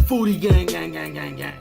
Foodie gang, gang, gang, gang, gang.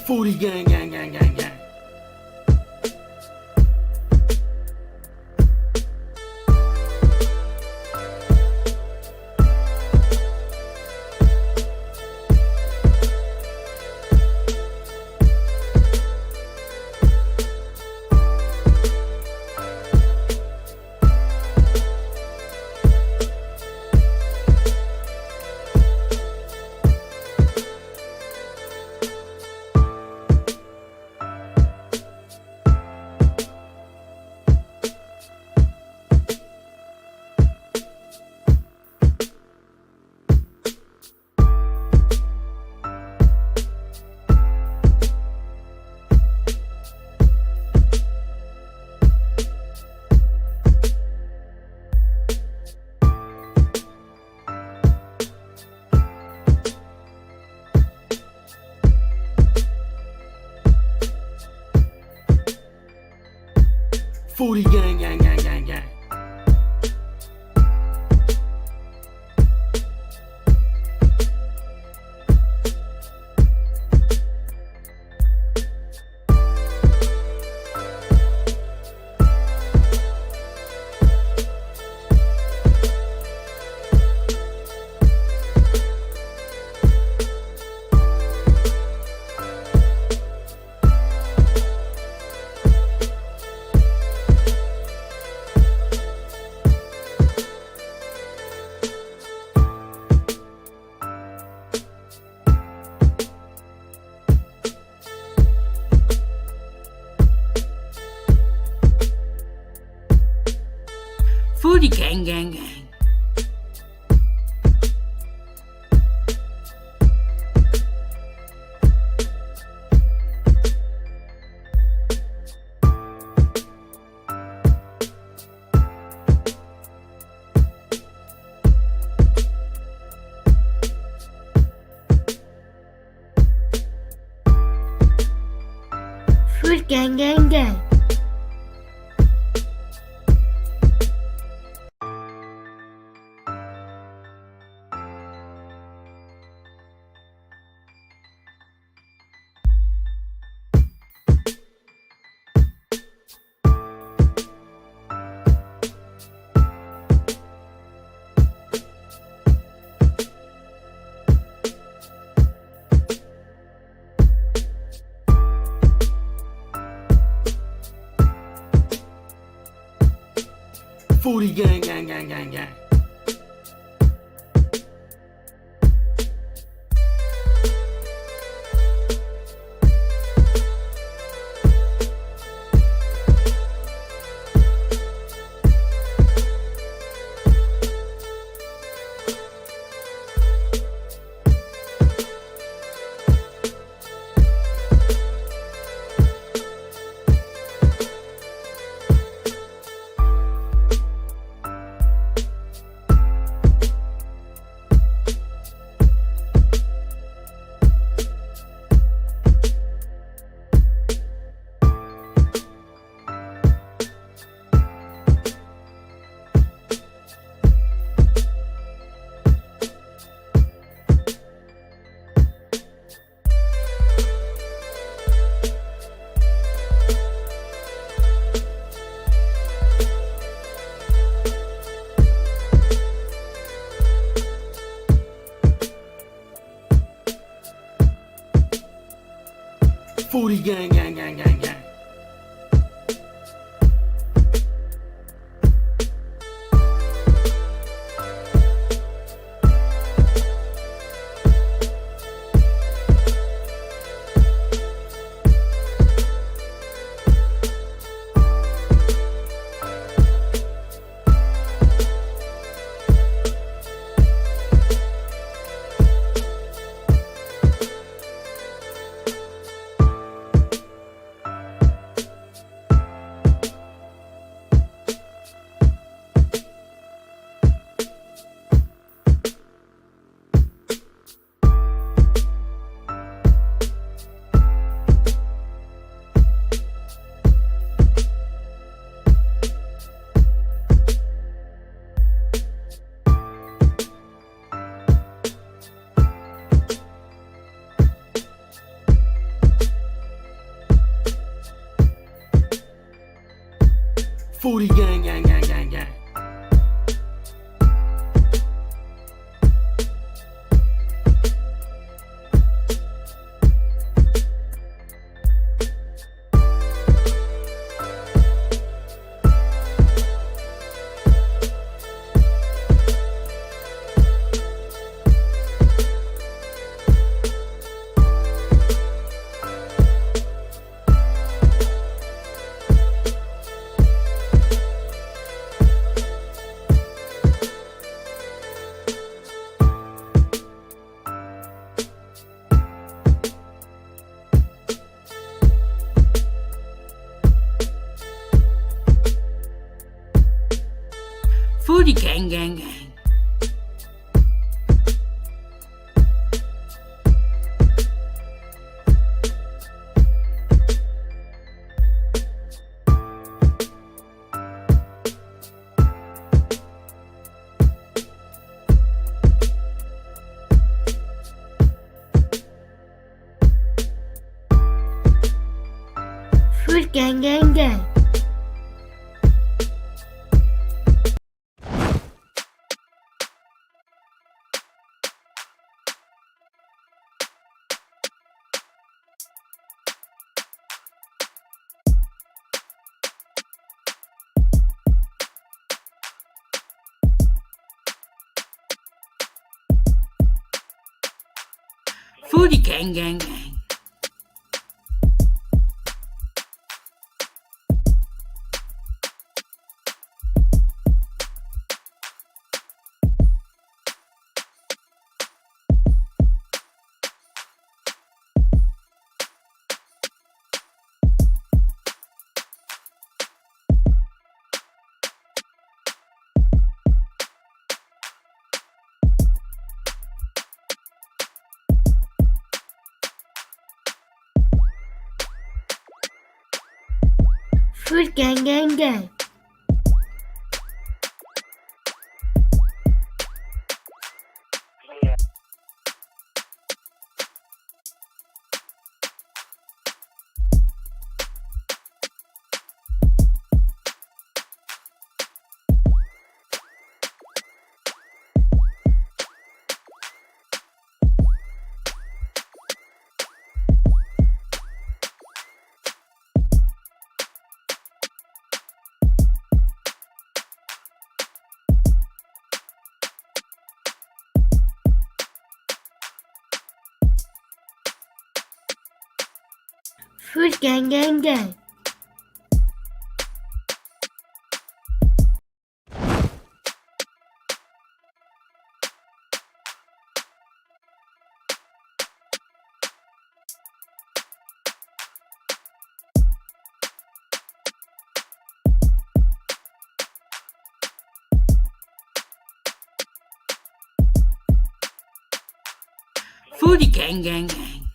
Foodie gang, gang, gang, gang, gang. Foodie gang, gang, gang, gang, gang. Foodie gang, gang, gang. Food gang, gang, gang. Foodie gang, gang, gang, gang, gang. Foodie gang, gang, gang, gang, gang. Foodie gang, gang, gang, gang, gang. Foodie gang, gang, gang. Food gang, gang, gang. Foodie gang, gang, gang. Food gang, gang, gang. Food gang, gang, gang. Foodie gang, gang, gang.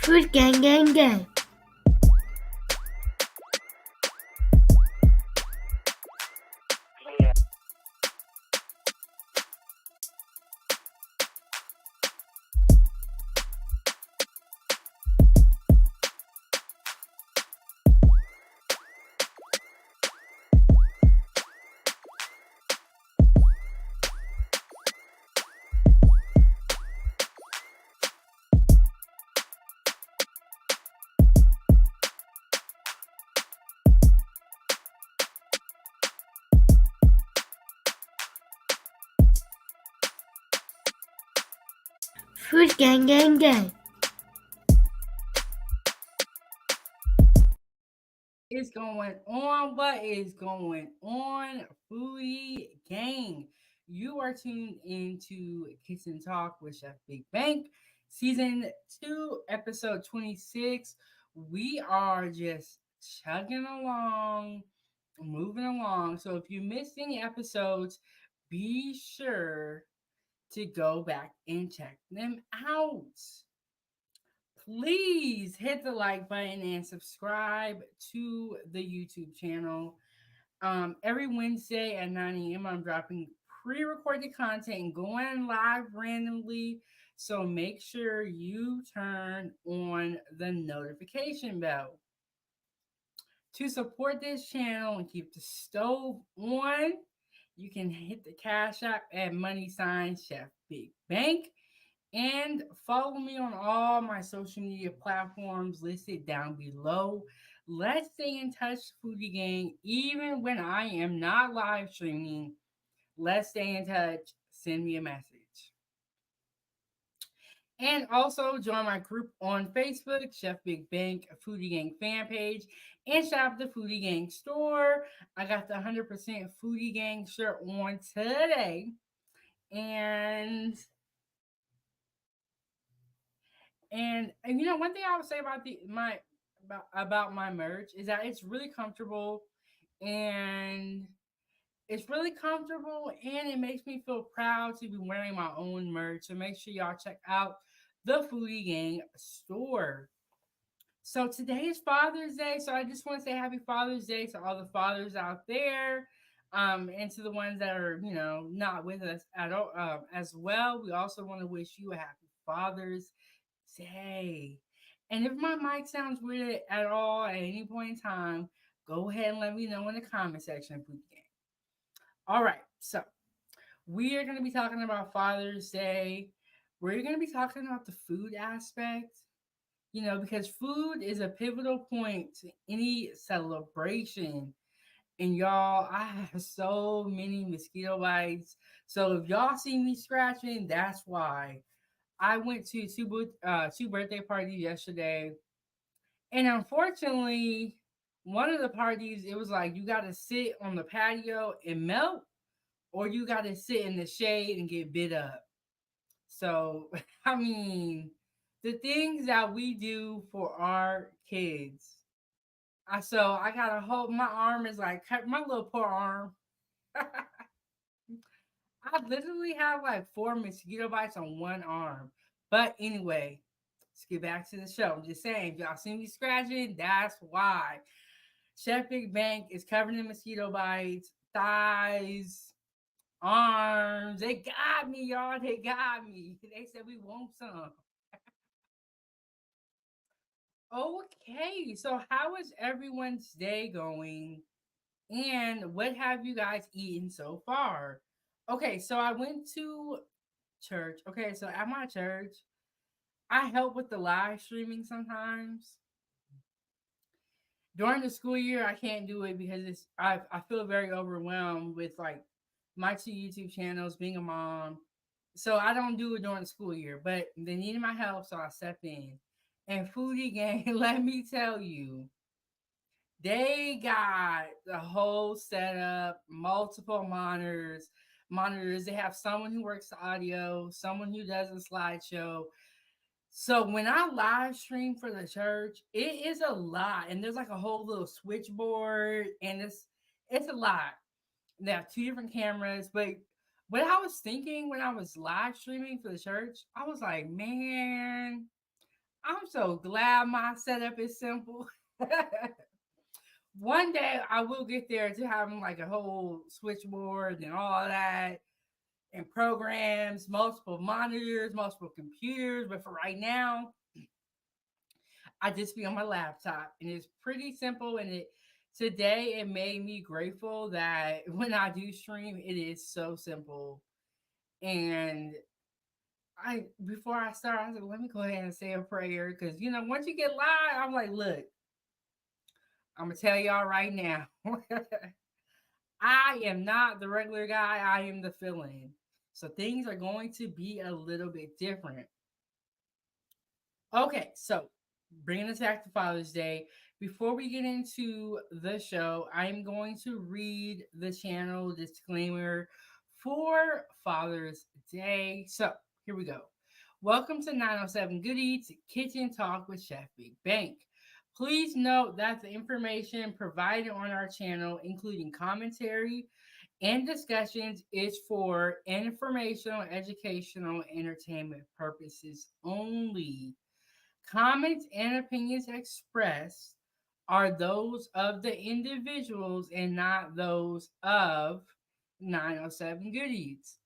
Food gang gang gang. Food gang gang gang. Is going on? What is going on, Foodie Gang? You are tuned into Kitchen Talk with Chef Big Bank, season 2, episode 26. We are just chugging along, moving along. So if you missed any episodes, be sure to go back and check them out. Please hit the like button and subscribe to the YouTube channel. Every Wednesday at 9 a.m., I'm dropping pre recorded content and going live randomly. So make sure you turn on the notification bell. To support this channel and keep the stove on, you can hit the Cash App at money sign Chef Big Bank. And follow me on all my social media platforms listed down below. Let's stay in touch, Foodie Gang. Even when I am not live streaming, let's stay in touch. Send me a message. And also join my group on Facebook, Chef Big Bank Foodie Gang fan page, and shop the Foodie Gang store. I got the 100% Foodie Gang shirt on today. And you know, one thing I would say about my merch is that it's really comfortable, and it makes me feel proud to be wearing my own merch. So make sure y'all check out the Foodie Gang store. So today is Father's Day, so I just want to say Happy Father's Day to all the fathers out there, and to the ones that are not with us at all as well. We also want to wish you a Happy Father's Day. And if my mic sounds weird at all at any point in time, go ahead and let me know in the comment section, Poop Gang. All right, so we are going to be talking about Father's Day. We're going to be talking about the food aspect, because food is a pivotal point to any celebration. And y'all, I have so many mosquito bites. So if y'all see me scratching, that's why. I went to two birthday parties yesterday, and unfortunately, one of the parties it was like you got to sit on the patio and melt, or you got to sit in the shade and get bit up. So I mean, the things that we do for our kids. I gotta hold my arm is like my little poor arm. I literally have like 4 mosquito bites on one arm. But anyway, let's get back to the show. I'm just saying, if y'all see me scratching, that's why. Chef Big Bank is covered in mosquito bites, thighs, arms. They got me, y'all. They got me. They said we want some. Okay, so how is everyone's day going? And what have you guys eaten so far? Okay, so I went to church. Okay, so at my church, I help with the live streaming sometimes. During the school year, I can't do it because I feel very overwhelmed with like my 2 YouTube channels, being a mom. So I don't do it during the school year, but they needed my help, so I stepped in. And Foodie Gang, let me tell you, they got the whole setup, multiple monitors. They have someone who works the audio, someone who does a slideshow. So when I live stream for the church, it is a lot, and there's like a whole little switchboard, and it's a lot. They have 2 different cameras, but what I was thinking when I was live streaming for the church, I was like, man, I'm so glad my setup is simple. One day I will get there to having like a whole switchboard and all that and programs, multiple monitors, multiple computers. But for right now, I just be on my laptop and it's pretty simple. And today it made me grateful that when I do stream, it is so simple. And I before I start, I was like, let me go ahead and say a prayer because once you get live, I'm like, look, I'm gonna tell y'all right now. I am not the regular guy, I am the fill-in. So things are going to be a little bit different. Okay, so bringing us back to Father's Day. Before we get into the show, I'm going to read the channel disclaimer for Father's Day. So here we go. Welcome to 907 Good Eats Kitchen Talk with Chefbigbank. Please note that the information provided on our channel, including commentary and discussions, is for informational, educational, entertainment purposes only. Comments and opinions expressed are those of the individuals and not those of 907 Good Eats.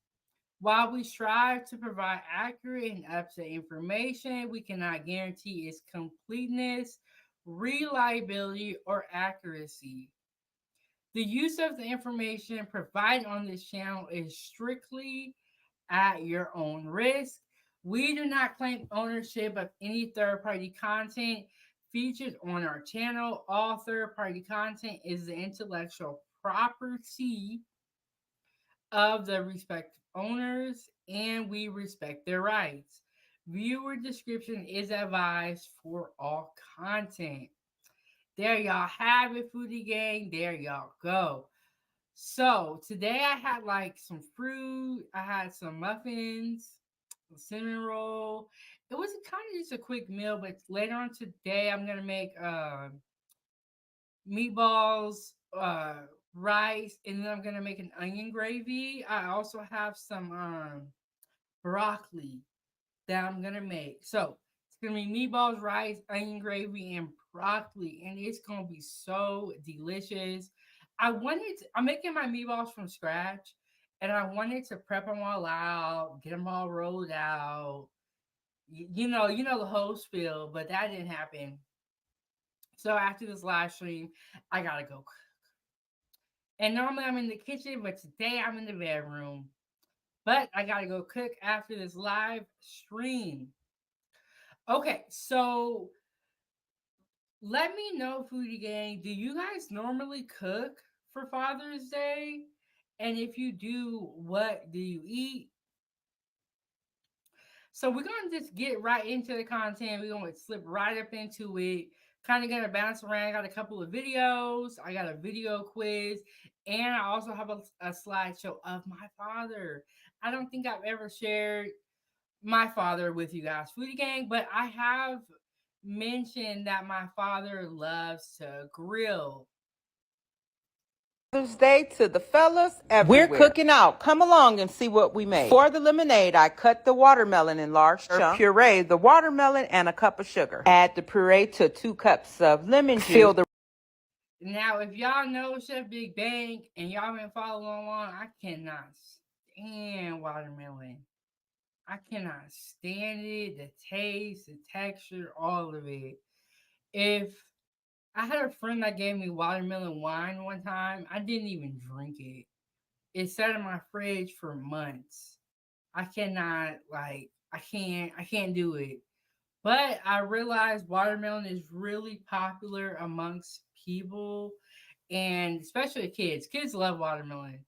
While we strive to provide accurate and up-to-date information, we cannot guarantee its completeness, reliability, or accuracy. The use of the information provided on this channel is strictly at your own risk. We do not claim ownership of any third-party content featured on our channel. All third-party content is the intellectual property of the respective owners, and we respect their rights. Viewer description is advised for all content. There y'all have it, foodie gang. There y'all go. So today I had like some fruit. I had some muffins, a cinnamon roll. It was kind of just a quick meal, but later on today I'm gonna make meatballs, rice, and then I'm gonna make an onion gravy. I also have some broccoli that I'm gonna make. So it's gonna be meatballs, rice, onion gravy, and broccoli, and it's gonna be so delicious. I'm making my meatballs from scratch, and I wanted to prep them all out, get them all rolled out. You know the whole spiel, but that didn't happen. So after this live stream, I gotta go cook. And normally I'm in the kitchen, but today I'm in the bedroom. But I gotta go cook after this live stream. Okay, so let me know, foodie gang, do you guys normally cook for Father's Day? And if you do, what do you eat? So we're gonna just get right into the content. We're gonna slip right up into it. Kind of gonna bounce around. I got a couple of videos. I got a video quiz, and I also have a slideshow of my father. I don't think I've ever shared my father with you guys, foodie gang, but I have mentioned that my father loves to grill. Father's Day to the fellas everywhere. We're cooking out. Come along and see what we made. For the lemonade, I cut the watermelon in large chunks. Puree the watermelon and a cup of sugar. Add the puree to 2 cups of lemon juice. Fill the Now, if y'all know Chefbigbank and y'all been following along, I cannot stand watermelon. I cannot stand it, the taste, the texture, all of it. If I had a friend that gave me watermelon wine one time, I didn't even drink it. It sat in my fridge for months. I cannot I can't do it. But I realized watermelon is really popular amongst people and especially kids. Kids love watermelon.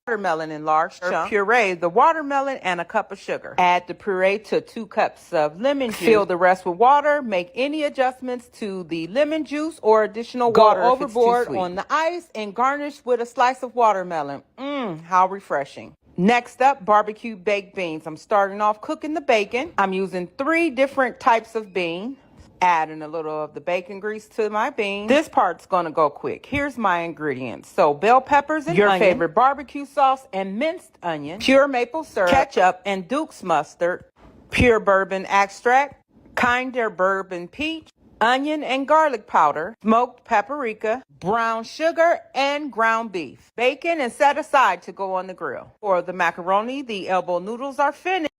watermelon in large chunks. Puree the watermelon and a cup of sugar. Add the puree to 2 cups of lemon juice. Fill the rest with water. Make any adjustments to the lemon juice or additional water. Go overboard on the ice and garnish with a slice of watermelon. How refreshing. Next up, barbecue baked beans. I'm starting off cooking the bacon. I'm using 3 different types of bean. Adding a little of the bacon grease to my beans. This part's gonna go quick. Here's my ingredients. So bell peppers and your onion, favorite barbecue sauce and minced onion, pure maple syrup, ketchup and Duke's mustard, pure bourbon extract, Kinder bourbon peach, onion and garlic powder, smoked paprika, brown sugar, and ground beef. Bacon and set aside to go on the grill. For the macaroni, the elbow noodles are finished.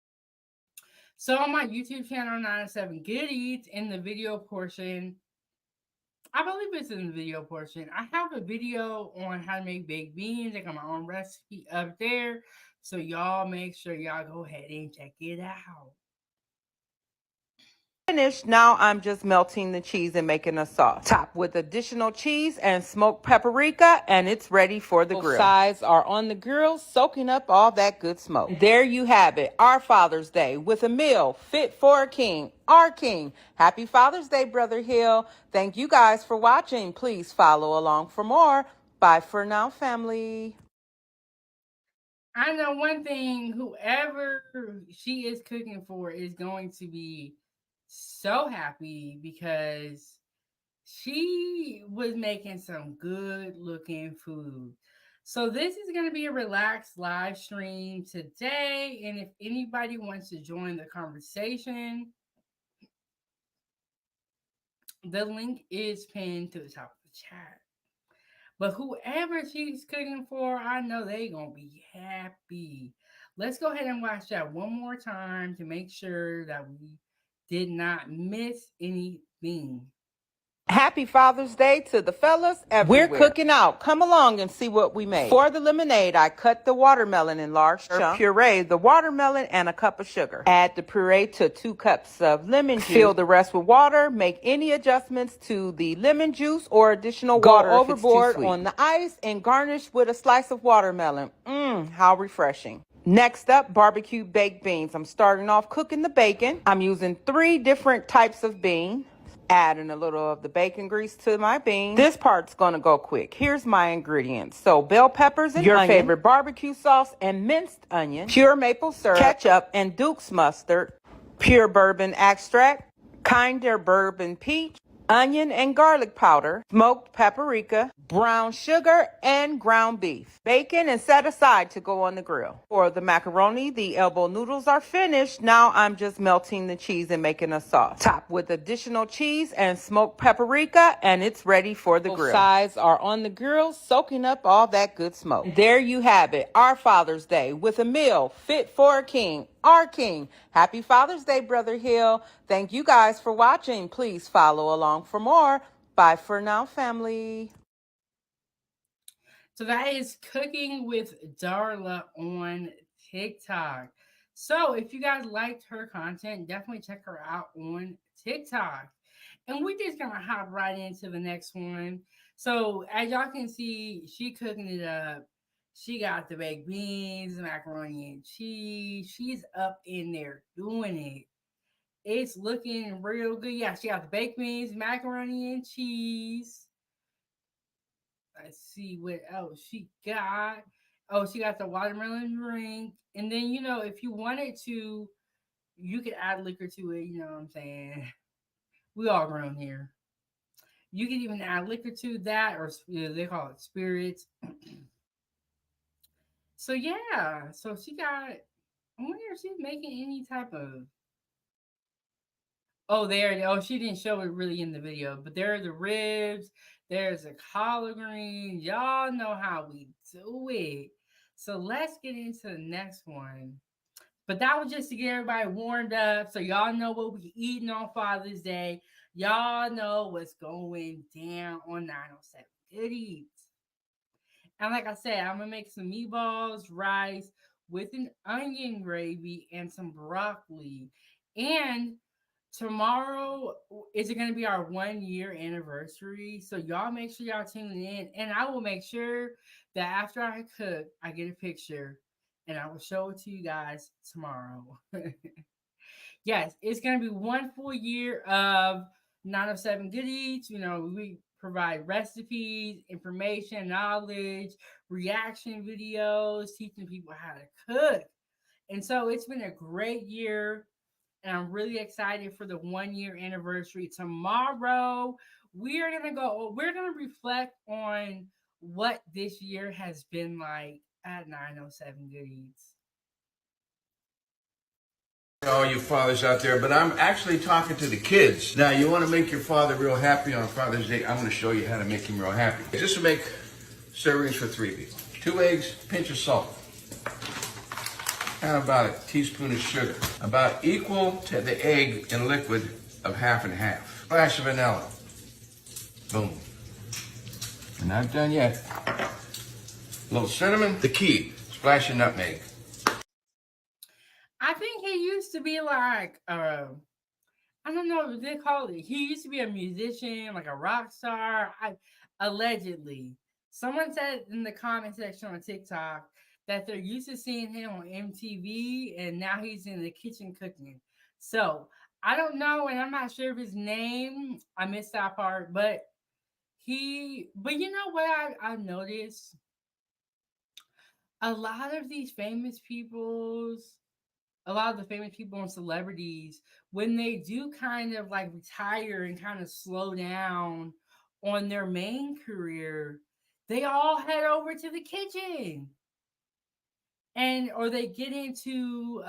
So on my YouTube channel, 907 Good Eats, in the video portion, I believe it's in the video portion, I have a video on how to make baked beans. I got my own recipe up there. So y'all make sure y'all go ahead and check it out. Finished. Now I'm just melting the cheese and making a sauce. Top with additional cheese and smoked paprika, and it's ready for the grill. Sides are on the grill, soaking up all that good smoke. There you have it, our Father's Day with a meal fit for a king, our king. Happy Father's Day, Brother Hill. Thank you guys for watching. Please follow along for more. Bye for now, family. I know one thing, whoever she is cooking for is going to be so happy because she was making some good looking food. So this is going to be a relaxed live stream today, and if anybody wants to join the conversation, the link is pinned to the top of the chat. But whoever she's cooking for, I know they're going to be happy. Let's go ahead and watch that one more time to make sure that we did not miss anything. Happy Father's Day to the fellas everywhere. We're cooking out. Come along and see what we made. For the lemonade, I cut the watermelon in large chunks. Puree the watermelon and a cup of sugar. Add the puree to 2 cups of lemon juice. Fill the rest with water. Make any adjustments to the lemon juice or additional water. Go overboard on the ice and garnish with a slice of watermelon. How refreshing. Next up, barbecue baked beans. I'm starting off cooking the bacon. I'm using 3 different types of bean. Adding a little of the bacon grease to my beans. This part's gonna go quick. Here's my ingredients. So bell peppers and your onion, favorite barbecue sauce and minced onion, pure maple syrup, ketchup and Duke's mustard, pure bourbon extract, Kinder bourbon peach, onion and garlic powder, smoked paprika, brown sugar, and ground beef. Bacon and set aside to go on the grill. For the macaroni, the elbow noodles are finished. Now I'm just melting the cheese and making a sauce. Top with additional cheese and smoked paprika, and it's ready for the grill. Sides are on the grill, soaking up all that good smoke. There you have it, our Father's Day with a meal fit for a king, our king. Happy Father's Day, Brother Hill. Thank you guys for watching. Please follow along for more. Bye for now, family. So that is Cooking with Darla on TikTok. So if you guys liked her content, definitely check her out on TikTok. And we're just going to hop right into the next one. So as y'all can see, she cooking it up. She got the baked beans, macaroni and cheese. She's up in there doing it. It's looking real good. Yeah, she got the baked beans, macaroni and cheese. Let's see what else she got. Oh, she got the watermelon drink. And then, you know, if you wanted to, you could add liquor to it. You know what I'm saying? We all grown here. You can even add liquor to that, or they call it spirits. So, yeah. So she got, I wonder if she's making any type of. Oh, there. Oh, she didn't show it really in the video, but there are the ribs. There's a collard green. Y'all know how we do it. So let's get into the next one. But that was just to get everybody warmed up. So y'all know what we eating on Father's Day. Y'all know what's going down on 907 Good Eats. And like I said, I'm going to make some meatballs, rice with an onion gravy and some broccoli. And tomorrow is going to be our 1 year anniversary. So y'all make sure y'all tune in. And I will make sure that after I cook, I get a picture and I will show it to you guys tomorrow. Yes, it's going to be 1 full year of 907 Good Eats. You know, we provide recipes, information, knowledge, reaction videos, teaching people how to cook. And so it's been a great year. and I'm really excited for the 1 year anniversary tomorrow. We're gonna reflect on what this year has been like at 907 Good Eats. All you fathers out there, but I'm actually talking to the kids. Now, you want to make your father real happy on Father's Day? I'm going to show you how to make him real happy. This will make servings for 3 people. 2 eggs, pinch of salt, and about a teaspoon of sugar. About equal to the egg in liquid of half and half. Splash of vanilla. Boom. We're not done yet. A little cinnamon. The key, splash of nutmeg. I think he used to be like, I don't know what they call it. He used to be a musician, like a rock star. Allegedly. Someone said in the comment section on TikTok that they're used to seeing him on MTV and now he's in the kitchen cooking. So I don't know, and I'm not sure of his name. I missed that part, but you know what I've noticed? A lot of the famous people and celebrities, when they do kind of like retire and kind of slow down on their main career, they all head over to the kitchen or they get into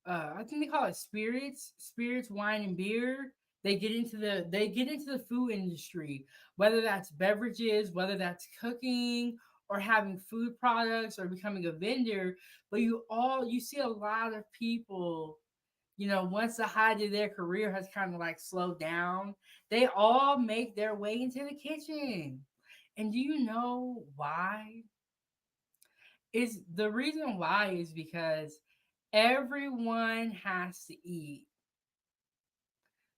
I think they call it spirits, wine and beer. They get into the food industry, whether that's beverages, whether that's cooking or having food products or becoming a vendor. But you see a lot of people, once the height of their career has kind of like slowed down, they all make their way into the kitchen. And do you know why? The reason why is because everyone has to eat.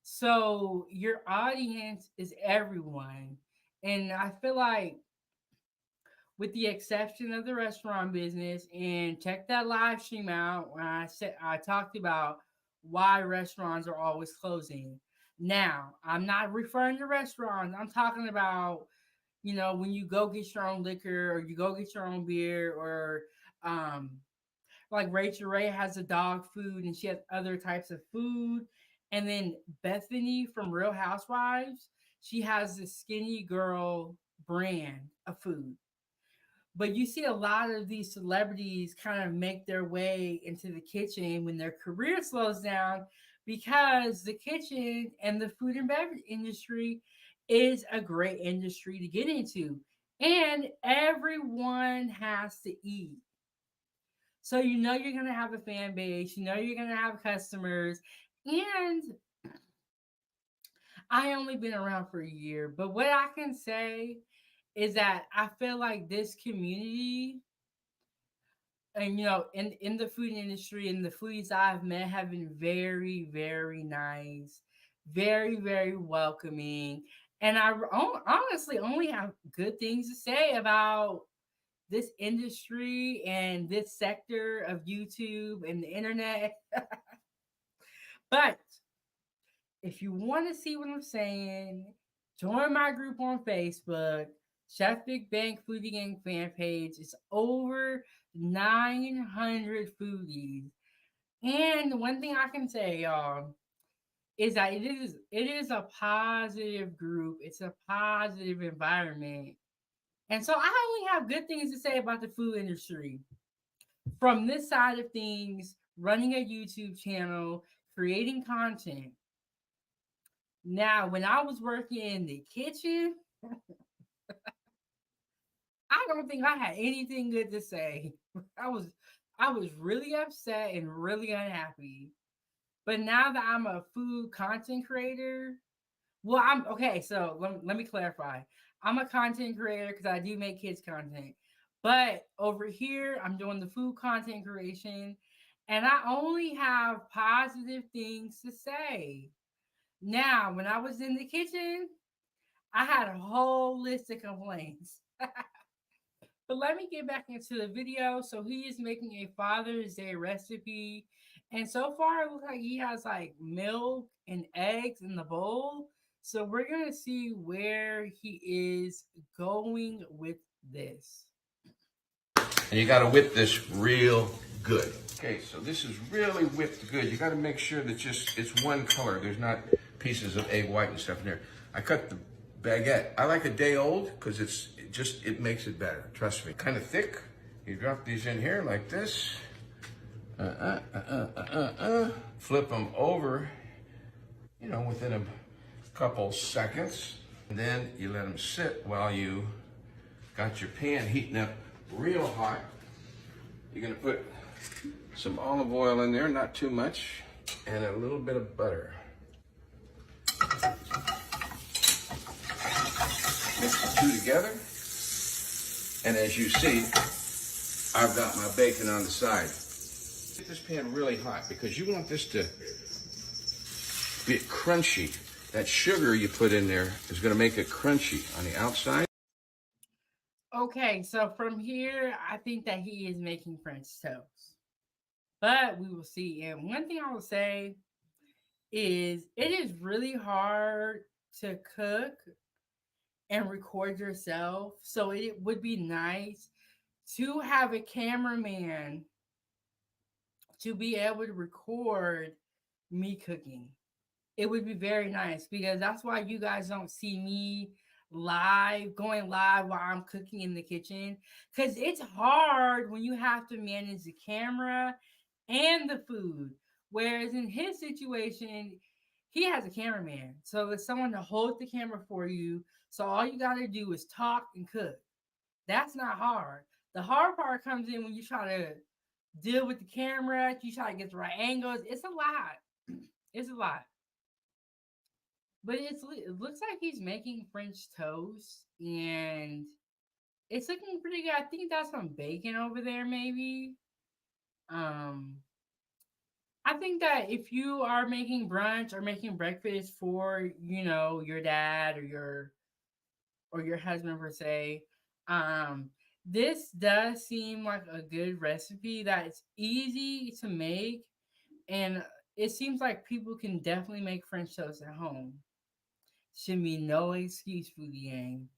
So your audience is everyone. And I feel like, with the exception of the restaurant business, and check that live stream out when I talked about why restaurants are always closing. Now, I'm not referring to restaurants. I'm talking about, when you go get your own liquor or you go get your own beer, or like Rachel Ray has a dog food and she has other types of food. And then Bethany from Real Housewives, she has the Skinny Girl brand of food. But you see a lot of these celebrities kind of make their way into the kitchen when their career slows down, because the kitchen and the food and beverage industry is a great industry to get into. And everyone has to eat. So you're going to have a fan base, you're going to have customers. And I only been around for a year, but what I can say is that I feel like this community, and in the food industry, and the foodies I've met have been very, very nice, very, very welcoming. And I honestly only have good things to say about this industry and this sector of YouTube and the internet. But if you want to see what I'm saying, join my group on Facebook, Chefbigbank Foodie Gang fan page. It's over 900 foodies. And one thing I can say, y'all, is that it is a positive group. It's a positive environment. And so I only have good things to say about the food industry. From this side of things, running a YouTube channel, creating content. Now, when I was working in the kitchen, I don't think I had anything good to say. I was really upset and really unhappy. But now that I'm a food content creator, well, I'm okay. So let me clarify. I'm a content creator because I do make kids content. But over here, I'm doing the food content creation, and I only have positive things to say. Now, when I was in the kitchen, I had a whole list of complaints. But let me get back into the video. So he is making a Father's Day recipe. And so far, it looks like he has like milk and eggs in the bowl. So we're going to see where he is going with this. And you got to whip this real good. Okay, so this is really whipped good. You got to make sure that it's one color. There's not pieces of egg white and stuff in there. I cut the baguette. I like a day old because it makes it better. Trust me. Kind of thick. You drop these in here like this. Flip them over, you know, within a couple seconds. And then you let them sit while you got your pan heating up real hot. You're gonna put some olive oil in there, not too much, and a little bit of butter. Mix the two together. And as you see, I've got my bacon on the side. Get this pan really hot because you want this to be crunchy. That sugar you put in there is going to make it crunchy on the outside. Okay, so from here, I think that he is making French toast. But we will see. And one thing I will say is it is really hard to cook and record yourself. So it would be nice to have a cameraman to be able to record me cooking. It would be very nice because that's why you guys don't see me going live while I'm cooking in the kitchen. Because it's hard when you have to manage the camera and the food. Whereas in his situation, he has a cameraman. So it's someone to hold the camera for you. So all you got to do is talk and cook. That's not hard. The hard part comes in when you try to deal with the camera, you try to get the right angles. It's a lot. It's a lot. But it looks like he's making French toast, and it's looking pretty good. I think that's some bacon over there, maybe. I think that if you are making brunch or making breakfast for, you know, your dad or your husband per se, this does seem like a good recipe that's easy to make, and it seems like people can definitely make French toast at home. Should be no excuse, foodie gang.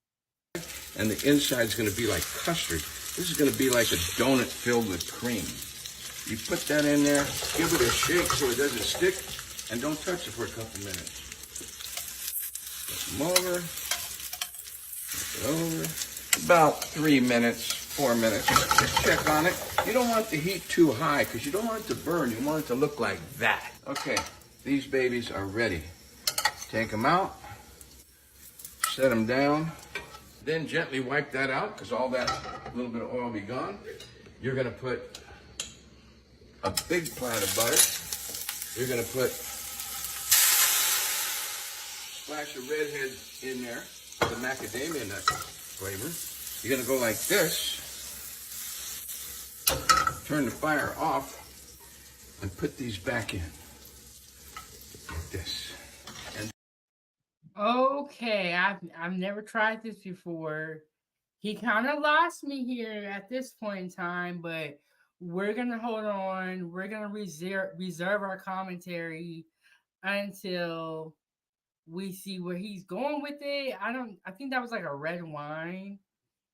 And the inside's going to be like custard. This is going to be like a donut filled with cream. You put that in there, give it a shake so it doesn't stick, and don't touch it for a couple minutes. Flip them over. Flip it over. About 3 minutes, 4 minutes. Just check on it. You don't want the heat too high because you don't want it to burn. You want it to look like that. Okay, these babies are ready. Take them out. Set them down. Then gently wipe that out because all that little bit of oil will be gone. You're going to put a big plate of butter. You're going to put a splash of redhead in there, the macadamia nut flavor. You're going to go like this, turn the fire off, and put these back in. Like this. And okay, I've never tried this before. He kind of lost me here at this point in time, but we're going to hold on. We're going to reserve our commentary until we see where he's going with it. I think that was like a red wine.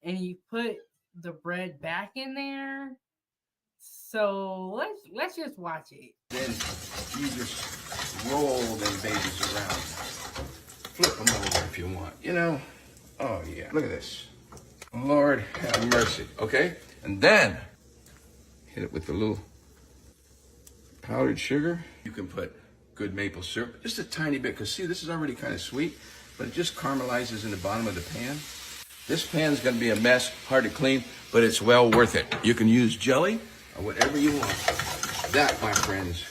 And he put the bread back in there. So let's just watch it. Then you just roll them babies around. Flip them over if you want. You know, oh yeah, look at this. Lord have mercy, okay? And then hit it with a little powdered sugar. You can put good maple syrup, just a tiny bit, because see, this is already kind of sweet, but it just caramelizes in the bottom of the pan. This pan's gonna be a mess, hard to clean, but it's well worth it. You can use jelly or whatever you want. That, my friends,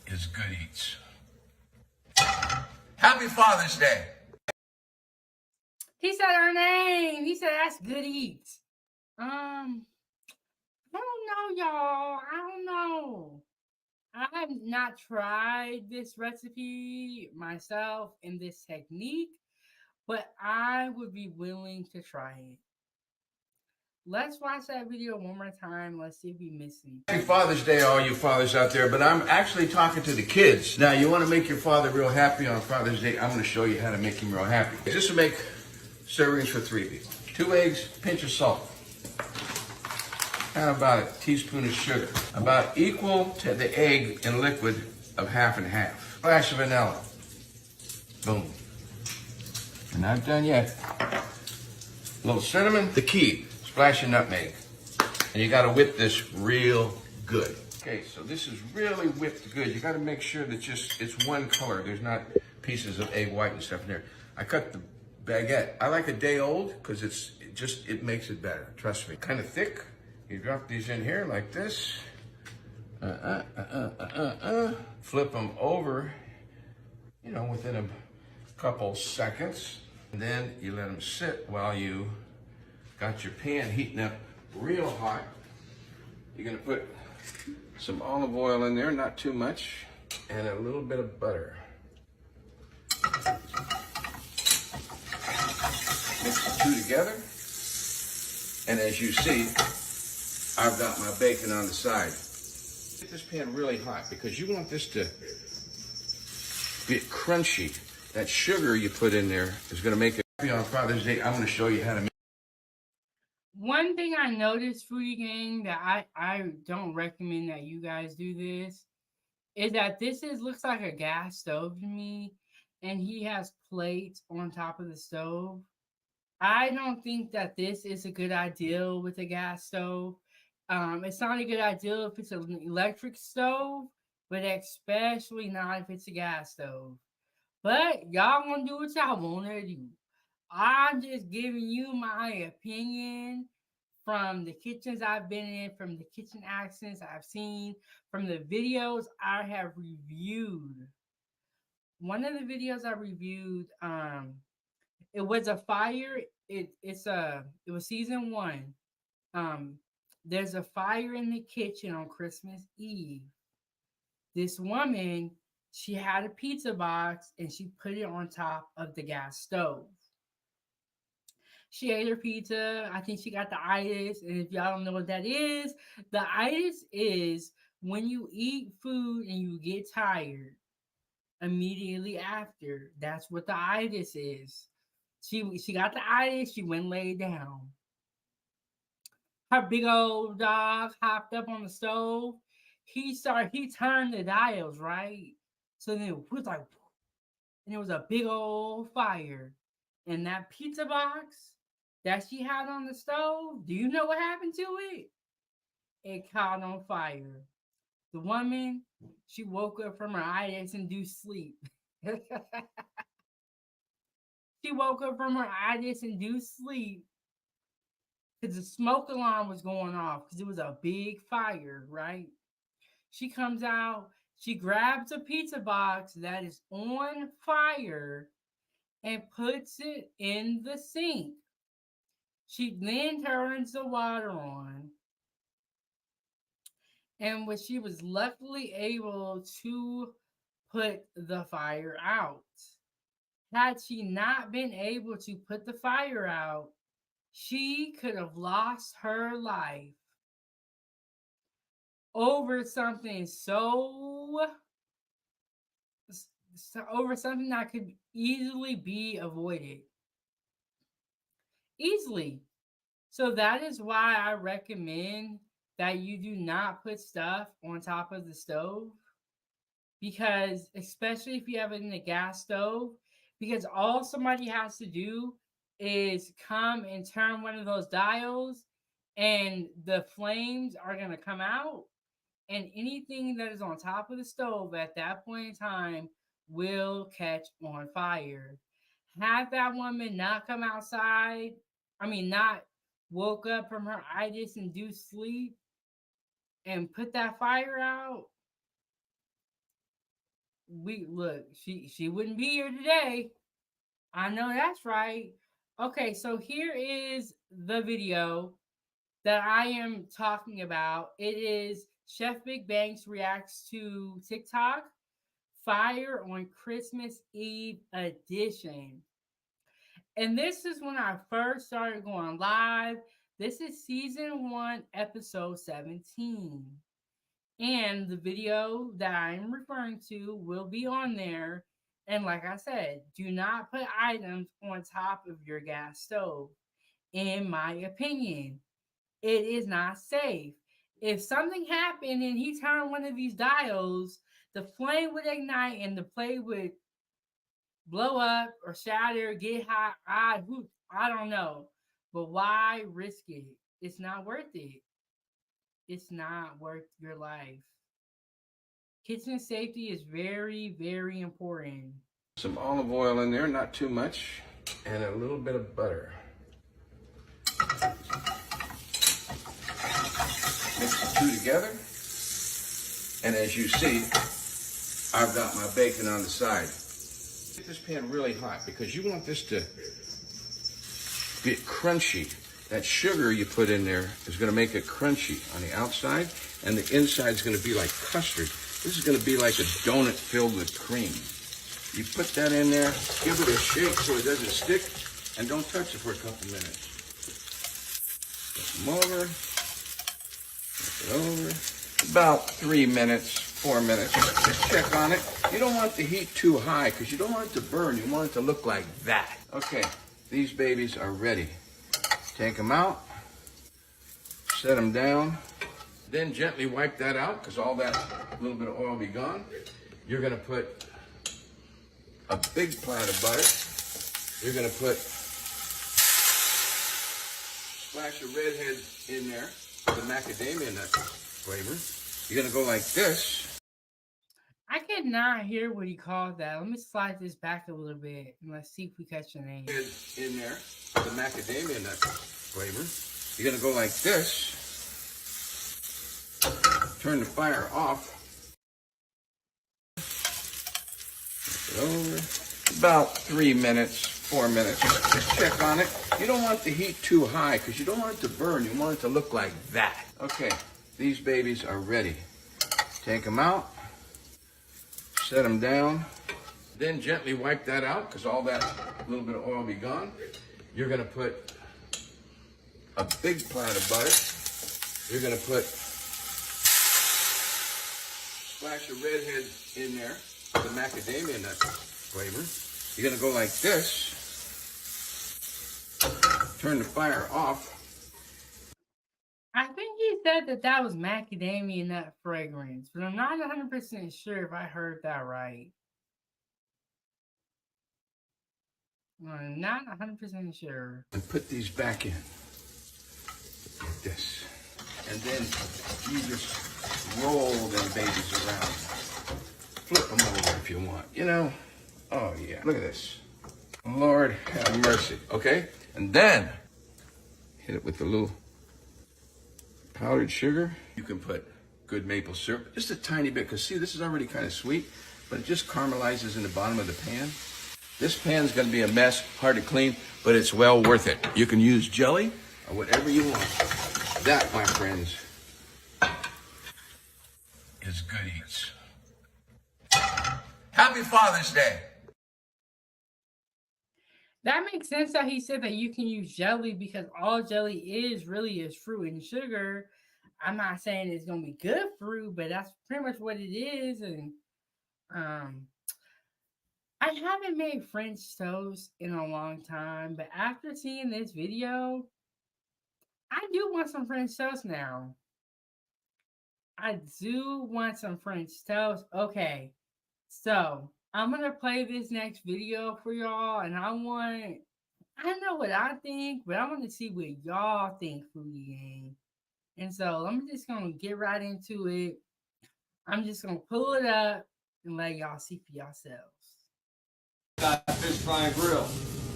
is good eats. Happy Father's Day. He said our name. He said that's good eats. I don't know, y'all. I don't know. I have not tried this recipe myself in this technique, but I would be willing to try it. Let's watch that video one more time. Let's see if we miss anything. Happy Father's Day, all you fathers out there, but I'm actually talking to the kids. Now, you want to make your father real happy on Father's Day, I'm going to show you how to make him real happy. This will make servings for 3 people. 2 eggs, pinch of salt. How about a teaspoon of sugar? About equal to the egg in liquid of half and half. Splash of vanilla. Boom. We're not done yet. A little cinnamon. The key, splash of nutmeg. And you gotta whip this real good. Okay, so this is really whipped good. You gotta make sure that it's one color. There's not pieces of egg white and stuff in there. I cut the baguette. I like a day old because it makes it better. Trust me. Kind of thick. You drop these in here like this. Flip them over, within a couple seconds. And then you let them sit while you got your pan heating up real hot. You're gonna put some olive oil in there, not too much, and a little bit of butter. Mix the two together. And as you see, I've got my bacon on the side. Get this pan really hot because you want this to be crunchy. That sugar you put in there is gonna make it happy on Father's Day. I'm gonna show you how to make. One thing I noticed, Foodie Gang, that I don't recommend that you guys do this, is that looks like a gas stove to me, and he has plates on top of the stove. I don't think that this is a good idea with a gas stove. It's not a good idea if it's an electric stove, but especially not if it's a gas stove. But y'all gonna do what y'all wanna do. I'm just giving you my opinion from the kitchens I've been in, from the kitchen accents I've seen, from the videos I have reviewed. One of the videos I reviewed, it was a fire. It was season 1. There's a fire in the kitchen on Christmas Eve. This woman, she had a pizza box and she put it on top of the gas stove. She ate her pizza. I think she got the itis. And if y'all don't know what that is, the itis is when you eat food and you get tired immediately after. That's what the itis is. She got the itis. She went and laid down. Her big old dog hopped up on the stove. He turned the dials, right? So then it was like, and it was a big old fire. And that pizza box that she had on the stove, do you know what happened to it? It caught on fire. The woman, she woke up from her itis-induced sleep. She woke up from her itis-induced sleep because the smoke alarm was going off because it was a big fire, right? She comes out, she grabs a pizza box that is on fire and puts it in the sink. She then turns the water on. And when she was luckily able to put the fire out. Had she not been able to put the fire out, she could have lost her life over something over something that could easily be avoided. Easily. So that is why I recommend that you do not put stuff on top of the stove. Because especially if you have it in a gas stove, because all somebody has to do is come and turn one of those dials and the flames are going to come out, and anything that is on top of the stove at that point in time will catch on fire. Had that woman not come outside, not woke up from her itis-induced sleep and put that fire out, she wouldn't be here today. I know that's right. Okay, so here is the video that I am talking about. It is Chefbigbank reacts to TikTok Fire on Christmas Eve edition. And this is when I first started going live. This is season 1, episode 17. And the video that I'm referring to will be on there. And like I said, do not put items on top of your gas stove, in my opinion. it is not safe. If something happened and he turned one of these dials, the flame would ignite and the plate would blow up or shatter, get hot. I don't know. But why risk it? It's not worth it. It's not worth your life. Kitchen safety is very, very important. Some olive oil in there, not too much, and a little bit of butter. Mix the two together, and as you see, I've got my bacon on the side. Get this pan really hot because you want this to get crunchy. That sugar you put in there is going to make it crunchy on the outside, and the inside is going to be like custard. This is going to be like a donut filled with cream. You put that in there, give it a shake so it doesn't stick, and don't touch it for a couple minutes. Flip them over. Flip it over. About 3 minutes, 4 minutes. Just check on it. You don't want the heat too high because you don't want it to burn. You want it to look like that. Okay, these babies are ready. Take them out. Set them down. Then gently wipe that out because all that little bit of oil will be gone. You're going to put a big plate of butter. You're going to put a splash of redhead in there, the macadamia nut flavor. You're going to go like this. I cannot hear what he called that. Let me slide this back a little bit and let's see if we catch the name. In there, the macadamia nut flavor. You're going to go like this. Turn the fire off. Flip it over. About 3 minutes, 4 minutes. Just check on it. You don't want the heat too high because you don't want it to burn. You want it to look like that. Okay, these babies are ready. Take them out. Set them down. Then gently wipe that out because all that little bit of oil will be gone. You're going to put a big plate of butter. You're going to put splash of redhead in there, the macadamia nut flavor. You're going to go like this. Turn the fire off. I think he said that that was macadamia nut fragrance, but I'm not 100% sure if I heard that right. I'm not 100% sure. And put these back in. Like this. And then you just roll them babies around. Flip them over if you want. You know? Oh, yeah. Look at this. Lord have mercy. Okay? And then hit it with the little powdered sugar. You can put good maple syrup. Just a tiny bit. Because, see, this is already kind of sweet. But it just caramelizes in the bottom of the pan. This pan's going to be a mess. Hard to clean. But it's well worth it. You can use jelly or whatever you want. That, my friends, is good eats. Happy Father's Day. That makes sense that he said that you can use jelly because all jelly is really is fruit and sugar. I'm not saying it's gonna be good fruit, but that's pretty much what it is. And I haven't made French toast in a long time, but after seeing this video, I do want some French toast now. I do want some French toast. Okay, so I'm gonna play this next video for y'all, and I know what I think, but I want to see what y'all think, Foodie Gang. And so I'm just gonna get right into it. I'm just gonna pull it up and let y'all see for yourselves. Fish Fry and Grill.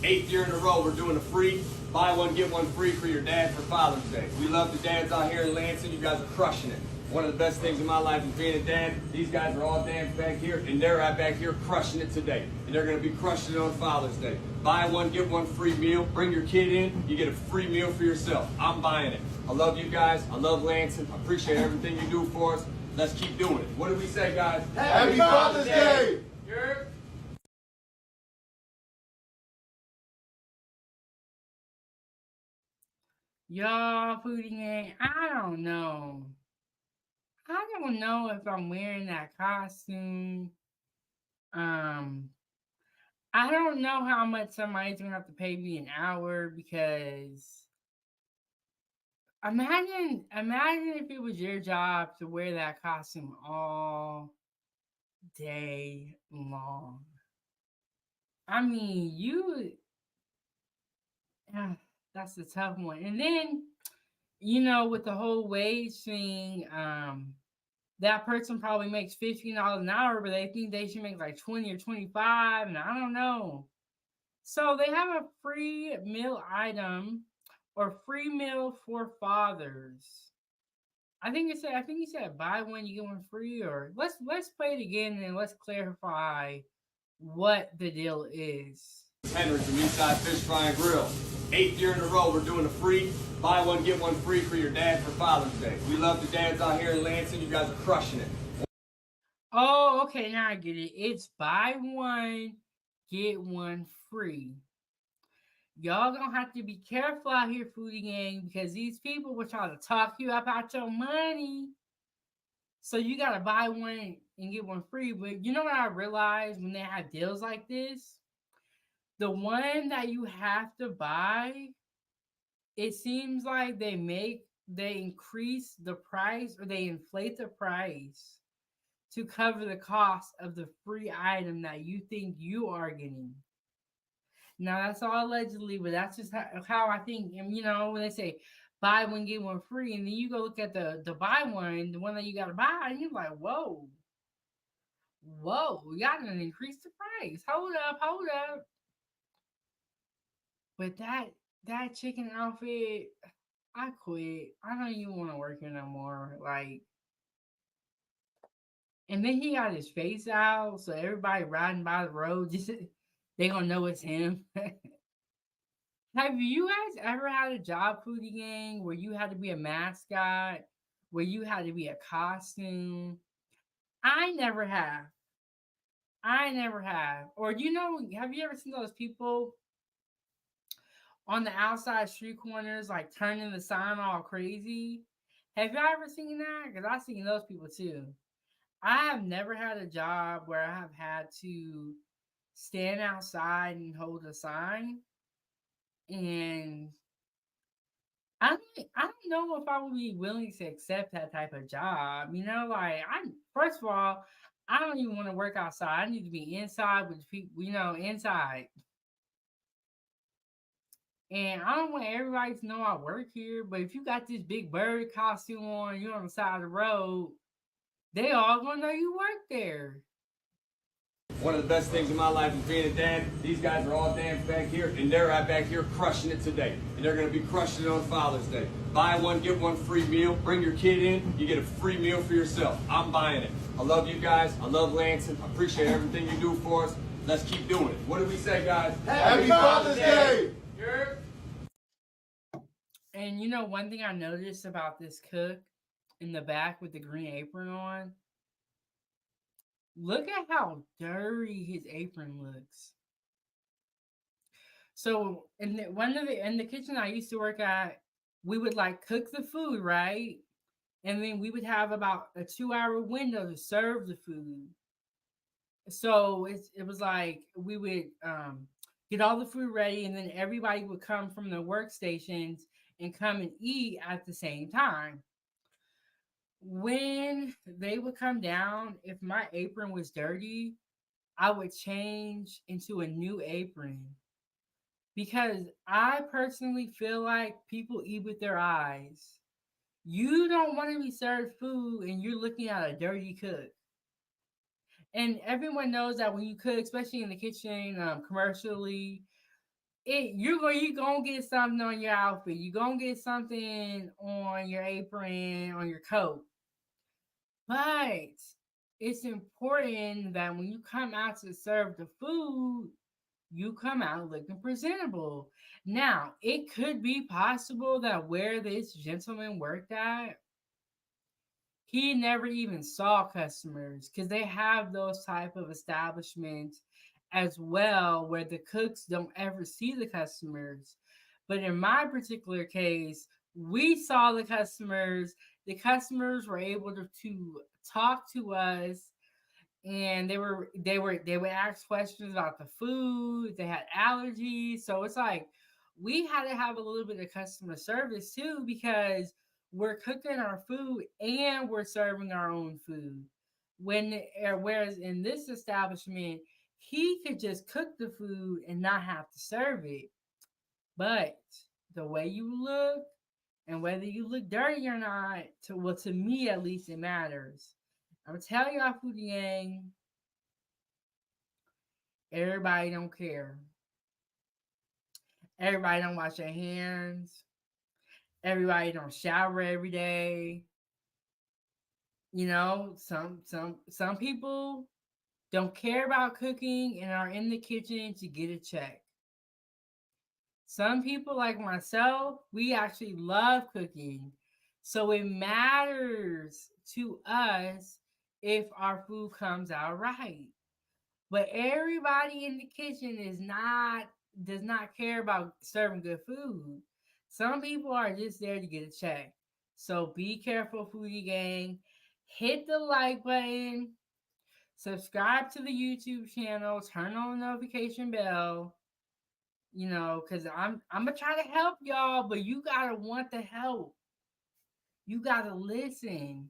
8th year in a row, we're doing a free buy one get one free for your dad for Father's Day. We love the dads out here in Lansing. You guys are crushing it. One of the best things in my life is being a dad. These guys are all dads back here, and they're right back here crushing it today. And they're going to be crushing it on Father's Day. Buy one, get one free meal. Bring your kid in, you get a free meal for yourself. I'm buying it. I love you guys. I love Lansing. I appreciate everything you do for us. Let's keep doing it. What do we say, guys? Happy Father's Day! You're Y'all, Foodie Gang, I don't know. I don't know if I'm wearing that costume. I don't know how much somebody's gonna have to pay me an hour because Imagine if it was your job to wear that costume all day long. I mean, yeah, that's a tough one. And then, with the whole wage thing, that person probably makes $15 an hour, but they think they should make like 20 or 25, and I don't know. So they have a free meal item or free meal for fathers. I think you said buy one, you get one free, or let's play it again and let's clarify what the deal is. Henry from Eastside Fish Fry and Grill. 8th year in a row, we're doing a free buy one, get one free for your dad for Father's Day. We love the dads out here in Lansing. You guys are crushing it. Oh, okay, now I get it. It's buy one, get one free. Y'all gonna have to be careful out here, Foodie Gang, because these people will try to talk you up out your money. So you gotta buy one and get one free. But you know what I realized when they have deals like this? The one that you have to buy, it seems like they increase the price or they inflate the price to cover the cost of the free item that you think you are getting. Now that's all allegedly, but that's just how I think. And when they say buy one get one free, and then you go look at the buy one, the one that you got to buy, and you're like, whoa, y'all didn't increase the price. Hold up. But that chicken outfit, I quit. I don't even want to work here no more. Like, and then he got his face out, so everybody riding by the road just they gonna know it's him. Have you guys ever had a job, Foodie Gang, where you had to be a mascot, where you had to be a costume? I never have. I never have. Or have you ever seen those people on the outside street corners, like turning the sign all crazy? Have y'all ever seen that? Because I've seen those people too. I have never had a job where I have had to stand outside and hold a sign. And I don't know if I would be willing to accept that type of job. Like first of all, I don't even want to work outside. I need to be inside with people, inside. And I don't want everybody to know I work here. But if you got this big bird costume on, you're on the side of the road, they all gonna know you work there. One of the best things in my life is being a dad. These guys are all dads back here, and they're right back here crushing it today. And they're going to be crushing it on Father's Day. Buy one, get one free meal. Bring your kid in, you get a free meal for yourself. I'm buying it. I love you guys. I love Lansing. I appreciate everything you do for us. Let's keep doing it. What do we say, guys? Happy Father's Day! And one thing I noticed about this cook in the back with the green apron on, look at how dirty his apron looks. So in the kitchen I used to work at, we would like cook the food, right? And then we would have about a 2-hour window to serve the food. So it was like we would get all the food ready, and then everybody would come from the workstations and come and eat at the same time. When they would come down, if my apron was dirty, I would change into a new apron because I personally feel like people eat with their eyes. You don't want to be served food and you're looking at a dirty cook. And everyone knows that when you cook, especially in the kitchen, commercially, you're gonna get something on your outfit. You're gonna get something on your apron, on your coat. But it's important that when you come out to serve the food, you come out looking presentable. Now, it could be possible that where this gentleman worked at, he never even saw customers because they have those type of establishments as well where the cooks don't ever see the customers. But in my particular case, we saw the customers. The customers were able to talk to us, and they would ask questions about the food. They had allergies, so it's like we had to have a little bit of customer service too, because we're cooking our food and we're serving our own food. Whereas in this establishment, he could just cook the food and not have to serve it. But the way you look and whether you look dirty or not, to me at least, it matters. I'm telling y'all, foodie gang, everybody don't care. Everybody don't wash their hands. Everybody don't shower every day. You know, some people don't care about cooking and are in the kitchen to get a check. Some people like myself, we actually love cooking. So it matters to us if our food comes out right. But everybody in the kitchen does not care about serving good food. Some people are just there to get a check. So be careful, foodie gang. Hit the like button, subscribe to the YouTube channel, turn on the notification bell. You know, because I'm gonna try to help y'all, but you gotta want the help. You gotta listen.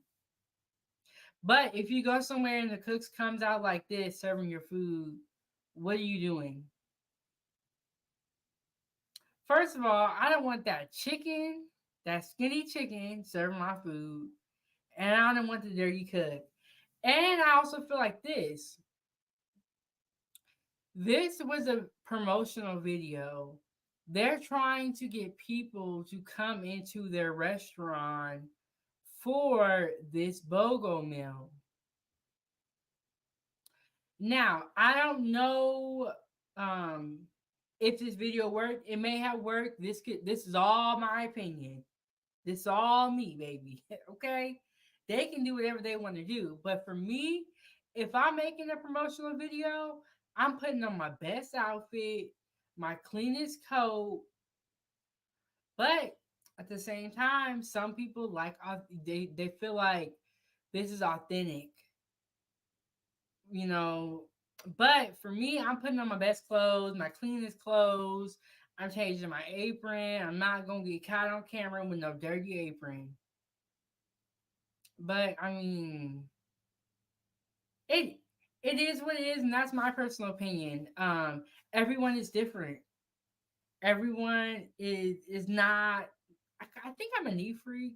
But if you go somewhere and the cooks comes out like this serving your food, what are you doing? First of all, I don't want that chicken, that skinny chicken serving my food, and I don't want the dirty cook. And I also feel like this. This was a promotional video. They're trying to get people to come into their restaurant for this BOGO meal. Now, I don't know if this video worked. It may have worked. This is all my opinion. This is all me, baby. Okay? They can do whatever they want to do. But for me, if I'm making a promotional video, I'm putting on my best outfit, my cleanest coat. But at the same time, some people they feel like this is authentic, you know. But for me, I'm putting on my best clothes, my cleanest clothes. I'm changing my apron. I'm not gonna get caught on camera with no dirty apron. But I mean, it it is what it is, and that's my personal opinion. Everyone is different. Everyone is not. I think I'm a neat freak.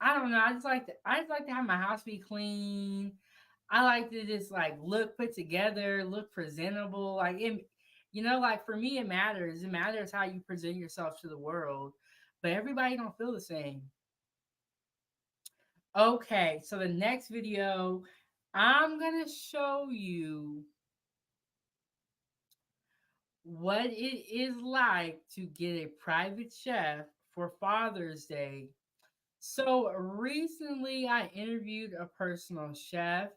I don't know. I just like to have my house be clean. I like to just like look put together, look presentable. Like it, you know, like for me, it matters. It matters how you present yourself to the world. But everybody don't feel the same. Okay, so the next video, I'm gonna show you what it is like to get a private chef for Father's Day. So recently, I interviewed a personal chef,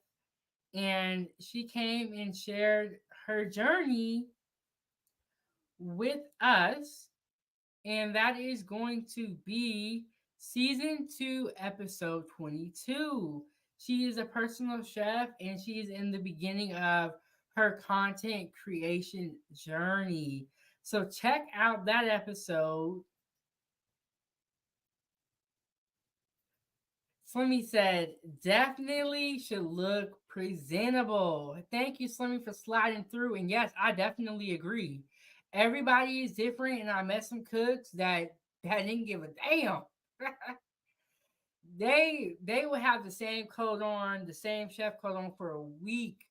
and she came and shared her journey with us, and that is going to be season 2, episode 22. She is a personal chef, and she is in the beginning of her content creation journey. So check out that episode. Slimmy said, definitely should look presentable. Thank you, Slimmy, for sliding through. And yes, I definitely agree. Everybody is different, and I met some cooks that didn't give a damn. They will have the same coat on, the same chef coat on for a week.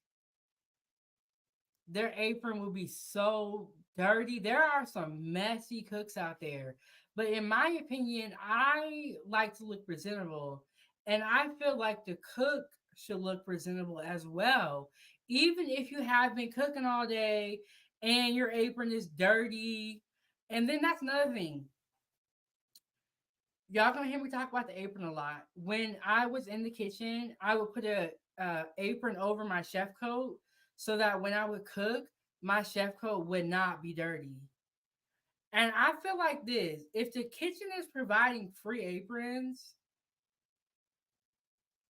Their apron will be so dirty. There are some messy cooks out there. But in my opinion, I like to look presentable. And I feel like the cook should look presentable as well. Even if you have been cooking all day and your apron is dirty. And then that's another thing. Y'all gonna hear me talk about the apron a lot. When I was in the kitchen, I would put a apron over my chef coat so that when I would cook, my chef coat would not be dirty. And I feel like this: if the kitchen is providing free aprons,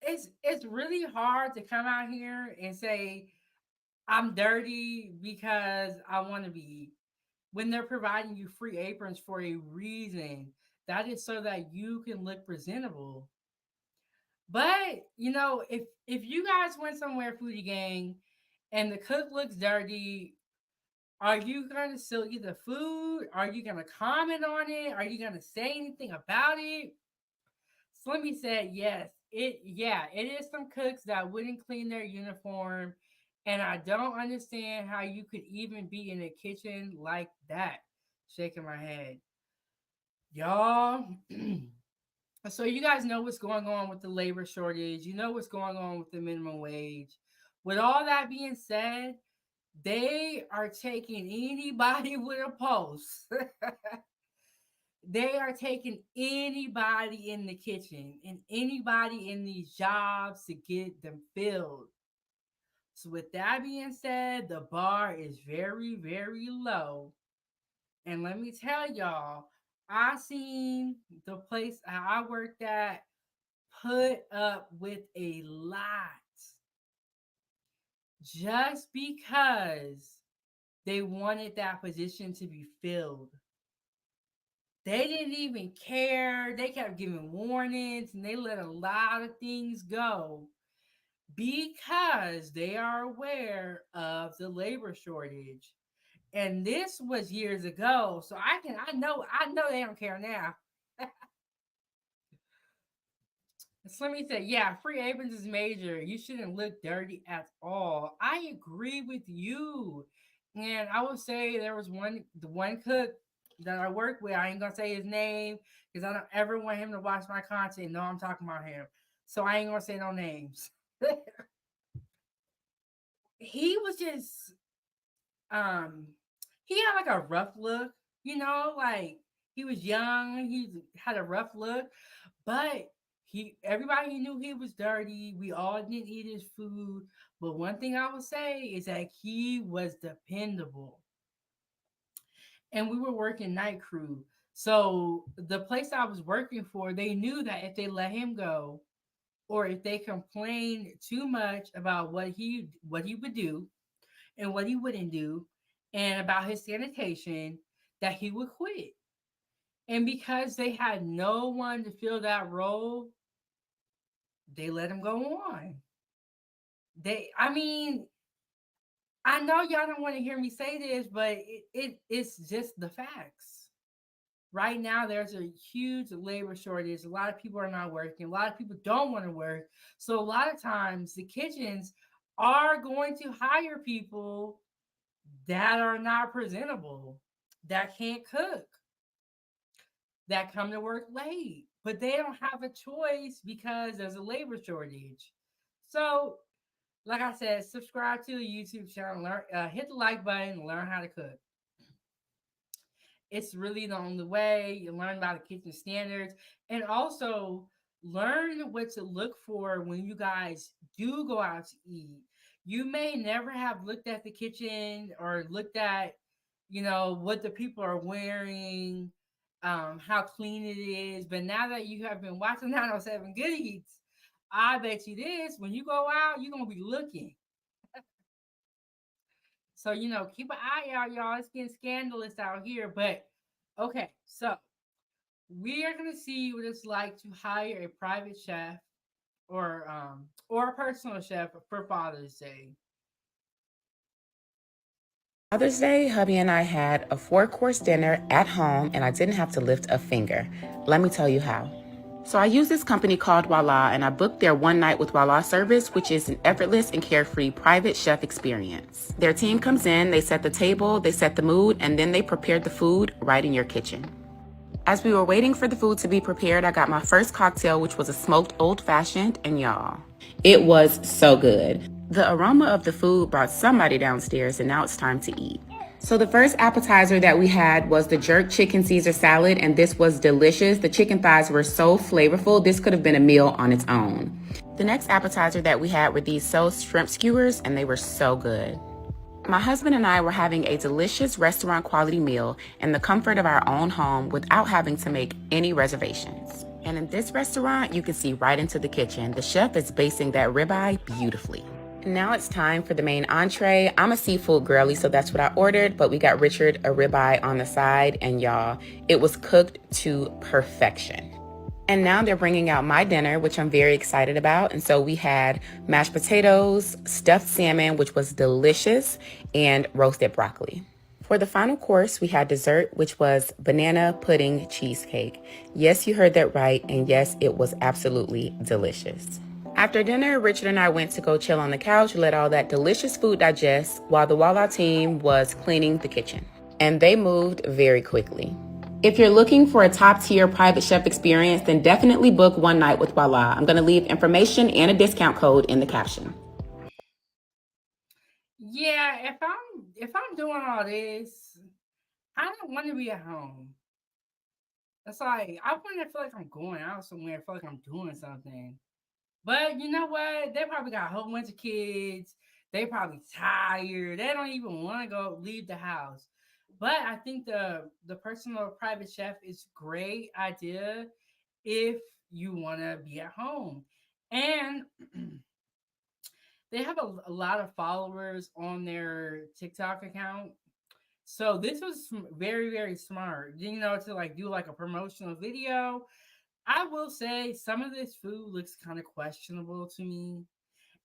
it's really hard to come out here and say I'm dirty because I want to be. when they're providing you free aprons for a reason. That is so that you can look presentable. But if you guys went somewhere, foodie gang, and the cook looks dirty, are you gonna still eat the food? Are you gonna comment on it? Are you gonna say anything about it? Slimmy said yes. It is some cooks that wouldn't clean their uniform, and I don't understand how you could even be in a kitchen like that. Shaking my head. Y'all. So you guys know what's going on with the labor shortage. You know what's going on with the minimum wage. With all that being said, they are taking anybody with a pulse. They are taking anybody in the kitchen and anybody in these jobs to get them filled. So with that being said, the bar is very, very low. And let me tell y'all, I seen the place I worked at put up with a lot just because they wanted that position to be filled. They didn't even care. They kept giving warnings and they let a lot of things go because they are aware of the labor shortage. And this was years ago, so I know they don't care now. Slimmy said, yeah, free aprons is major. You shouldn't look dirty at all. I agree with you. And I would say there was the one cook that I work with. I ain't gonna say his name because I don't ever want him to watch my content. No, I'm talking about him. So I ain't gonna say no names. He was just he had like a rough look, like he was young, he had a rough look, but everybody knew he was dirty. We all didn't eat his food. But one thing I would say is that he was dependable. And we were working night crew. So the place I was working for, they knew that if they let him go, or if they complained too much about what he would do and what he wouldn't do, and about his sanitation, that he would quit. And because they had no one to fill that role, they let him go on. I know y'all don't want to hear me say this, but it's just the facts. Right now, there's a huge labor shortage. A lot of people are not working. A lot of people don't want to work. So a lot of times, the kitchens are going to hire people that are not presentable, that can't cook, that come to work late, but they don't have a choice because there's a labor shortage. So, like I said, subscribe to the YouTube channel, hit the like button, learn how to cook. It's really the only way. You learn about the kitchen standards and also learn what to look for when you guys do go out to eat. You may never have looked at the kitchen or looked at, what the people are wearing, how clean it is. But now that you have been watching 907 Good Eats, I bet you this, when you go out, you're going to be looking. So, keep an eye out, y'all. It's getting scandalous out here. But, okay, so we are going to see what it's like to hire a private chef or a personal chef for Father's Day. Father's Day, hubby and I had a 4-course dinner at home, and I didn't have to lift a finger. Let me tell you how. So I use this company called Voila, and I booked their one night with Voila service, which is an effortless and carefree private chef experience. Their team comes in, they set the table, they set the mood, and then they prepared the food right in your kitchen. As we were waiting for the food to be prepared, I got my first cocktail, which was a smoked old-fashioned, and y'all, it was so good. The aroma of the food brought somebody downstairs, and now it's time to eat. So the first appetizer that we had was the jerk chicken Caesar salad, and this was delicious. The chicken thighs were so flavorful. This could have been a meal on its own. The next appetizer that we had were these Zelle shrimp skewers, and they were so good. My husband and I were having a delicious restaurant quality meal in the comfort of our own home without having to make any reservations. And in this restaurant, you can see right into the kitchen. The chef is basting that ribeye beautifully. And now it's time for the main entree. I'm a seafood girly, so that's what I ordered, but we got Richard a ribeye on the side, and y'all, it was cooked to perfection. And now they're bringing out my dinner, which I'm very excited about. And so we had mashed potatoes, stuffed salmon, which was delicious, and roasted broccoli. For the final course, we had dessert, which was banana pudding cheesecake. Yes, you heard that right, and yes, it was absolutely delicious. After dinner, Richard and I went to go chill on the couch, let all that delicious food digest while the Walla team was cleaning the kitchen. And they moved very quickly. If you're looking for a top-tier private chef experience, then definitely book one night with Voila. I'm going to leave information and a discount code in the caption. Yeah, if I'm doing all this, I don't want to be at home. It's like I want to feel like I'm going out somewhere, feel like I'm doing something. But you know what? They probably got a whole bunch of kids. They probably tired. They don't even want to go leave the house. But I think the personal private chef is great idea if you want to be at home. And they have a lot of followers on their TikTok account. So this was very, very smart. You know, to like do like a promotional video. I will say some of this food looks kind of questionable to me.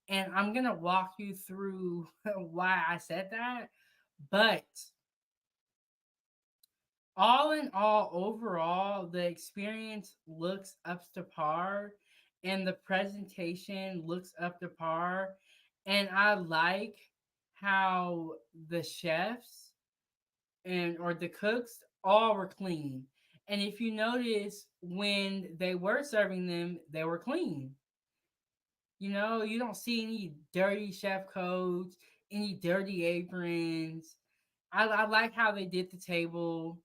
And I'm gonna walk you through why I said that. But all in all, overall, the experience looks up to par and the presentation looks up to par. And I like how the chefs and or the cooks all were clean. And if you notice, when they were serving them, they were clean. You know, you don't see any dirty chef coats, any dirty aprons. I like how they did the table,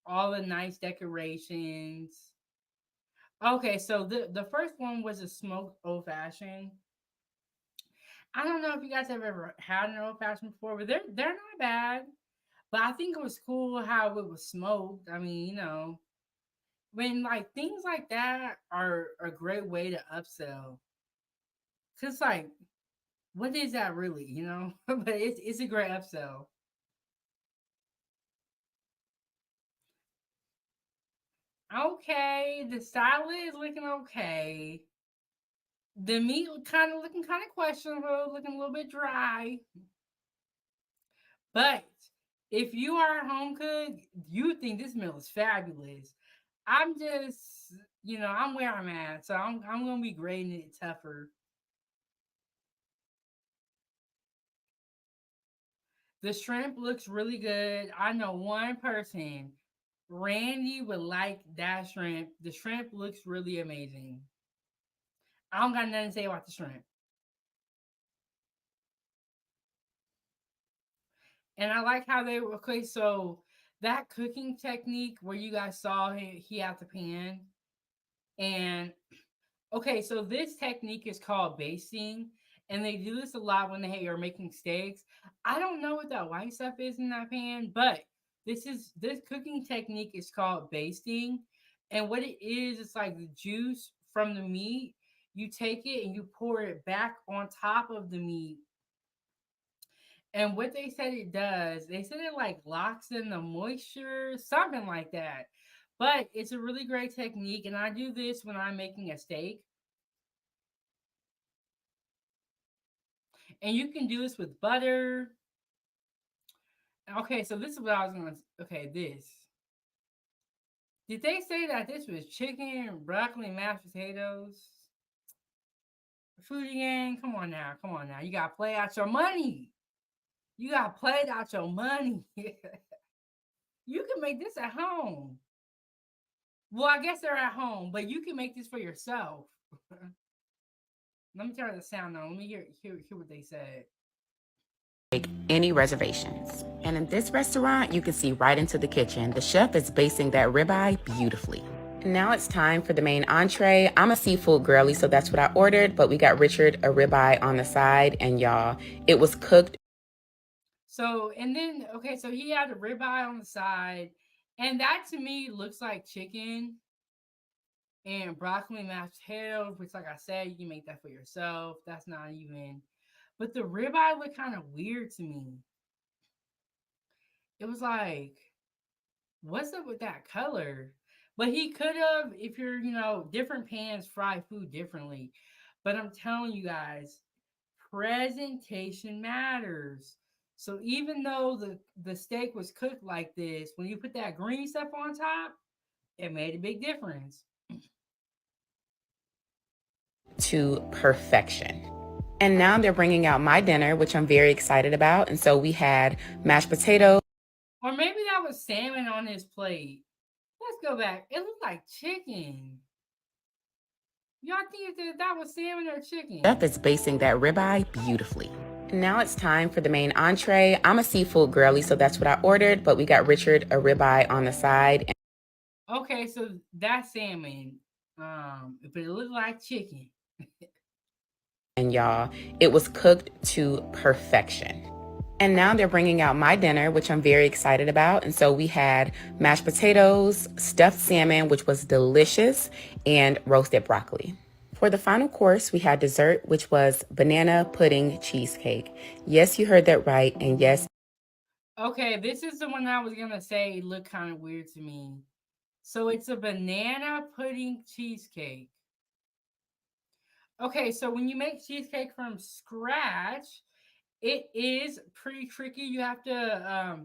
all the nice decorations. Okay, so the first one was a smoked old fashioned. I don't know if you guys have ever had an old fashioned before, but they're not bad. But I think it was cool how it was smoked. I mean, you know, when like things like that are a great way to upsell. Cause like, what is that really? You know, but it's a great upsell. Okay, the salad is looking okay. The meat kind of looking kind of questionable, looking a little bit dry. But if you are a home cook, you think this meal is fabulous. I'm just, you know, I'm where I'm at, so I'm gonna be grading it tougher. The shrimp looks really good. I know one person, Randy, would like that shrimp. The shrimp looks really amazing. I don't got nothing to say about the shrimp. And I like how they were okay. So that cooking technique where you guys saw he had the pan, and okay, so this technique is called basting, and they do this a lot when they are making steaks. I don't know what that white stuff is in that pan, but this cooking technique is called basting, and what it is, it's like the juice from the meat. You take it and you pour it back on top of the meat. And what they said it does, they said it like locks in the moisture, something like that. But it's a really great technique, and I do this when I'm making a steak. And you can do this with butter. Okay, so this is what I was gonna. Okay, this. Did they say that this was chicken, broccoli, mashed potatoes? Foodie gang, come on now, come on now. You gotta play out your money. You gotta play out your money. You can make this at home. Well, I guess they're at home, but you can make this for yourself. Let me turn the sound on. Let me hear what they said. Make any reservations. And in this restaurant, you can see right into the kitchen. The chef is basting that ribeye beautifully. Now it's time for the main entree. I'm a seafood girly, so that's what I ordered, but we got Richard a ribeye on the side, and y'all, it was cooked. So, and then, okay, so he had a ribeye on the side, and that to me looks like chicken and broccoli mashed potatoes, which, like I said, you can make that for yourself. That's not even. but the ribeye looked kind of weird to me. It was like, what's up with that color? But he could have, if you're, different pans fry food differently. But I'm telling you guys, presentation matters. So even though the steak was cooked like this, when you put that green stuff on top, it made a big difference. To perfection. And now they're bringing out my dinner, which I'm very excited about. And so we had mashed potatoes. Or maybe that was salmon on his plate. Let's go back. It looked like chicken. Y'all think that was salmon or chicken? Chef is basting that ribeye beautifully. Now it's time for the main entree. I'm a seafood girly, so that's what I ordered, but we got Richard a ribeye on the side. Okay, so that's salmon. But it looked like chicken. And y'all, it was cooked to perfection. And now they're bringing out my dinner, which I'm very excited about. And so we had mashed potatoes, stuffed salmon, which was delicious, and roasted broccoli. For the final course, we had dessert, which was banana pudding cheesecake. Yes, you heard that right. And yes. Okay, this is the one I was going to say looked kind of weird to me. So it's a banana pudding cheesecake. Okay, so when you make cheesecake from scratch, it is pretty tricky. You have to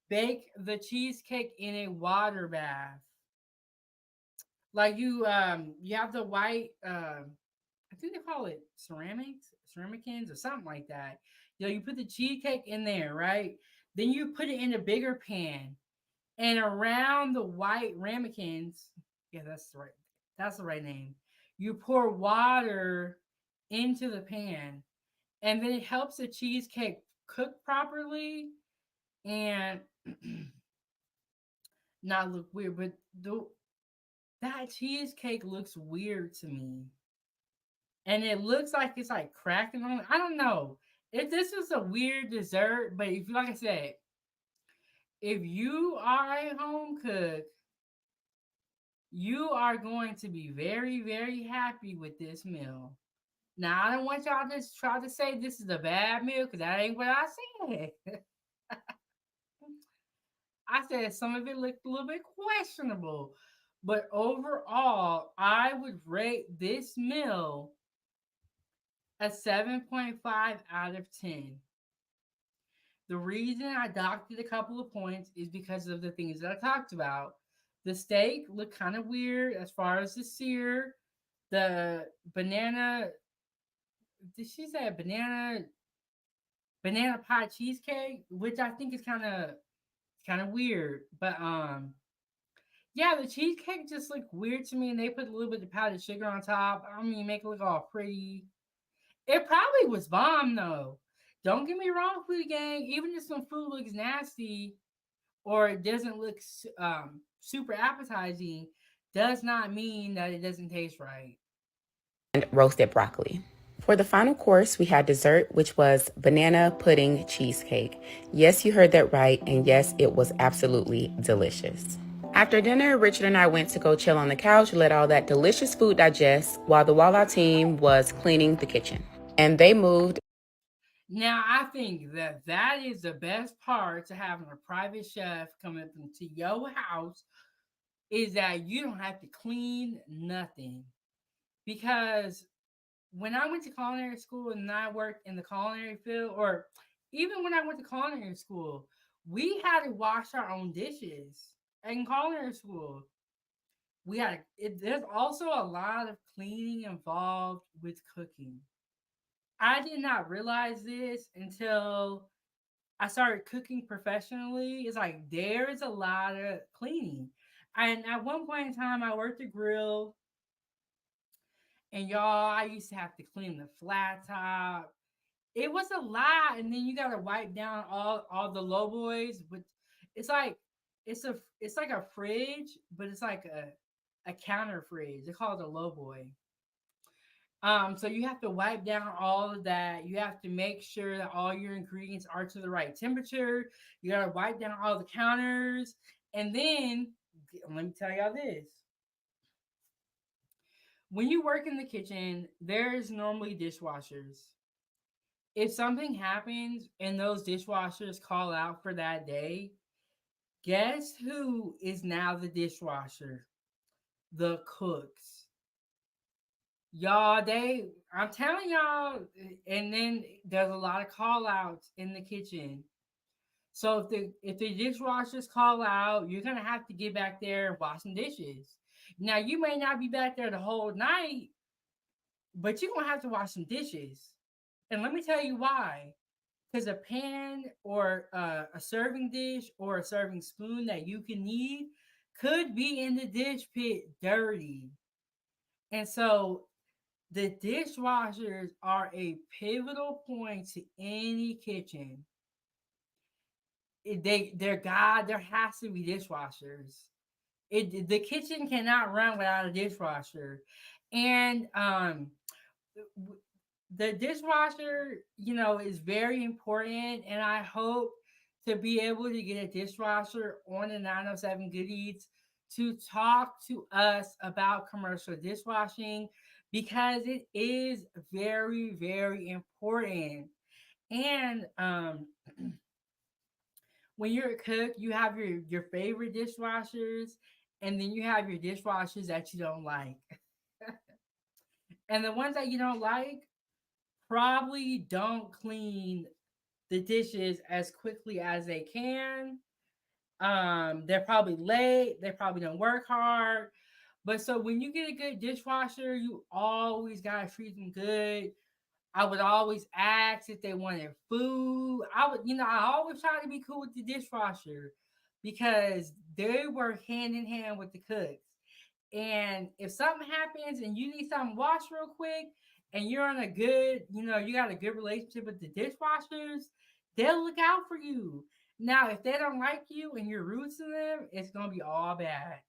bake the cheesecake in a water bath. Like you have the white I think they call it ceramicans or something like that. You put the cheesecake in there, right? Then you put it in a bigger pan, and around the white ramekins, yeah, that's the right name. You pour water into the pan, and then it helps the cheesecake cook properly and not look weird. But that cheesecake looks weird to me, and it looks like it's like cracking on. I don't know if this is a weird dessert, but if, like I said, if you are a home cook, you are going to be very, very happy with this meal. Now, I don't want y'all to try to say this is a bad meal because that ain't what I said. I said some of it looked a little bit questionable, but overall, I would rate this meal a 7.5 out of 10. The reason I docked it a couple of points is because of the things that I talked about. The steak looked kind of weird as far as the sear. The banana, did she say banana pie cheesecake, which I think is kind of weird. But yeah, the cheesecake just looked weird to me, and they put a little bit of powdered sugar on top. I mean, make it look all pretty. It probably was bomb though. Don't get me wrong, food gang. Even if some food looks nasty or it doesn't look super appetizing, does not mean that it doesn't taste right. And roasted broccoli. For the final course, we had dessert, which was banana pudding cheesecake. Yes, you heard that right. And yes, it was absolutely delicious. After dinner, Richard and I went to go chill on the couch, let all that delicious food digest while the Walla team was cleaning the kitchen. And they moved. Now, I think that is the best part to having a private chef coming to your house is that you don't have to clean nothing. Because when I went to culinary school and I worked in the culinary field, or even when I went to culinary school, we had to wash our own dishes in culinary school. There's also a lot of cleaning involved with cooking. I did not realize this until I started cooking professionally. It's like there's a lot of cleaning. And at one point in time, I worked the grill, and y'all, I used to have to clean the flat top. It was a lot, and then you gotta wipe down all the low boys. But it's like it's like a fridge, but it's like a counter fridge. They call it a low boy. So you have to wipe down all of that. You have to make sure that all your ingredients are to the right temperature. You gotta wipe down all the counters. And then let me tell y'all this. When you work in the kitchen, there's normally dishwashers. if something happens and those dishwashers call out for that day, guess who is now the dishwasher? The cooks. Y'all, I'm telling y'all, and then there's a lot of call outs in the kitchen. So if the dishwashers call out, you're gonna have to get back there and wash some dishes. Now you may not be back there the whole night, but you're gonna have to wash some dishes. And let me tell you why. Because a pan or a serving dish or a serving spoon that you can need could be in the dish pit dirty. And so the dishwashers are a pivotal point to any kitchen. There has to be dishwashers. The kitchen cannot run without a dishwasher. And the dishwasher, is very important. And I hope to be able to get a dishwasher on the 907 Good Eats to talk to us about commercial dishwashing because it is very, very important. And when you're a cook, you have your favorite dishwashers, and then you have your dishwashers that you don't like. And the ones that you don't like probably don't clean the dishes as quickly as they can. They're probably late. They probably don't work hard. But so when you get a good dishwasher, you always gotta treat them good. I would always ask if they wanted food. I always try to be cool with the dishwasher because they work hand in hand with the cooks. And if something happens and you need something washed real quick and you're on a good, you got a good relationship with the dishwashers, they'll look out for you. Now, if they don't like you and you're rude to them, it's going to be all bad.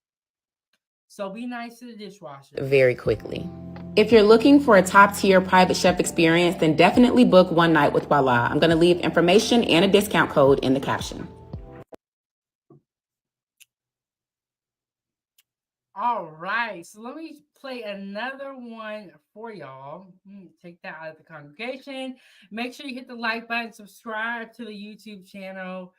So be nice to the dishwasher. Very quickly. If you're looking for a top-tier private chef experience, then definitely book one night with Voila. I'm going to leave information and a discount code in the caption. All right, so let me play another one for y'all. Take that out of the congregation. Make sure you hit the like button, subscribe to the YouTube channel.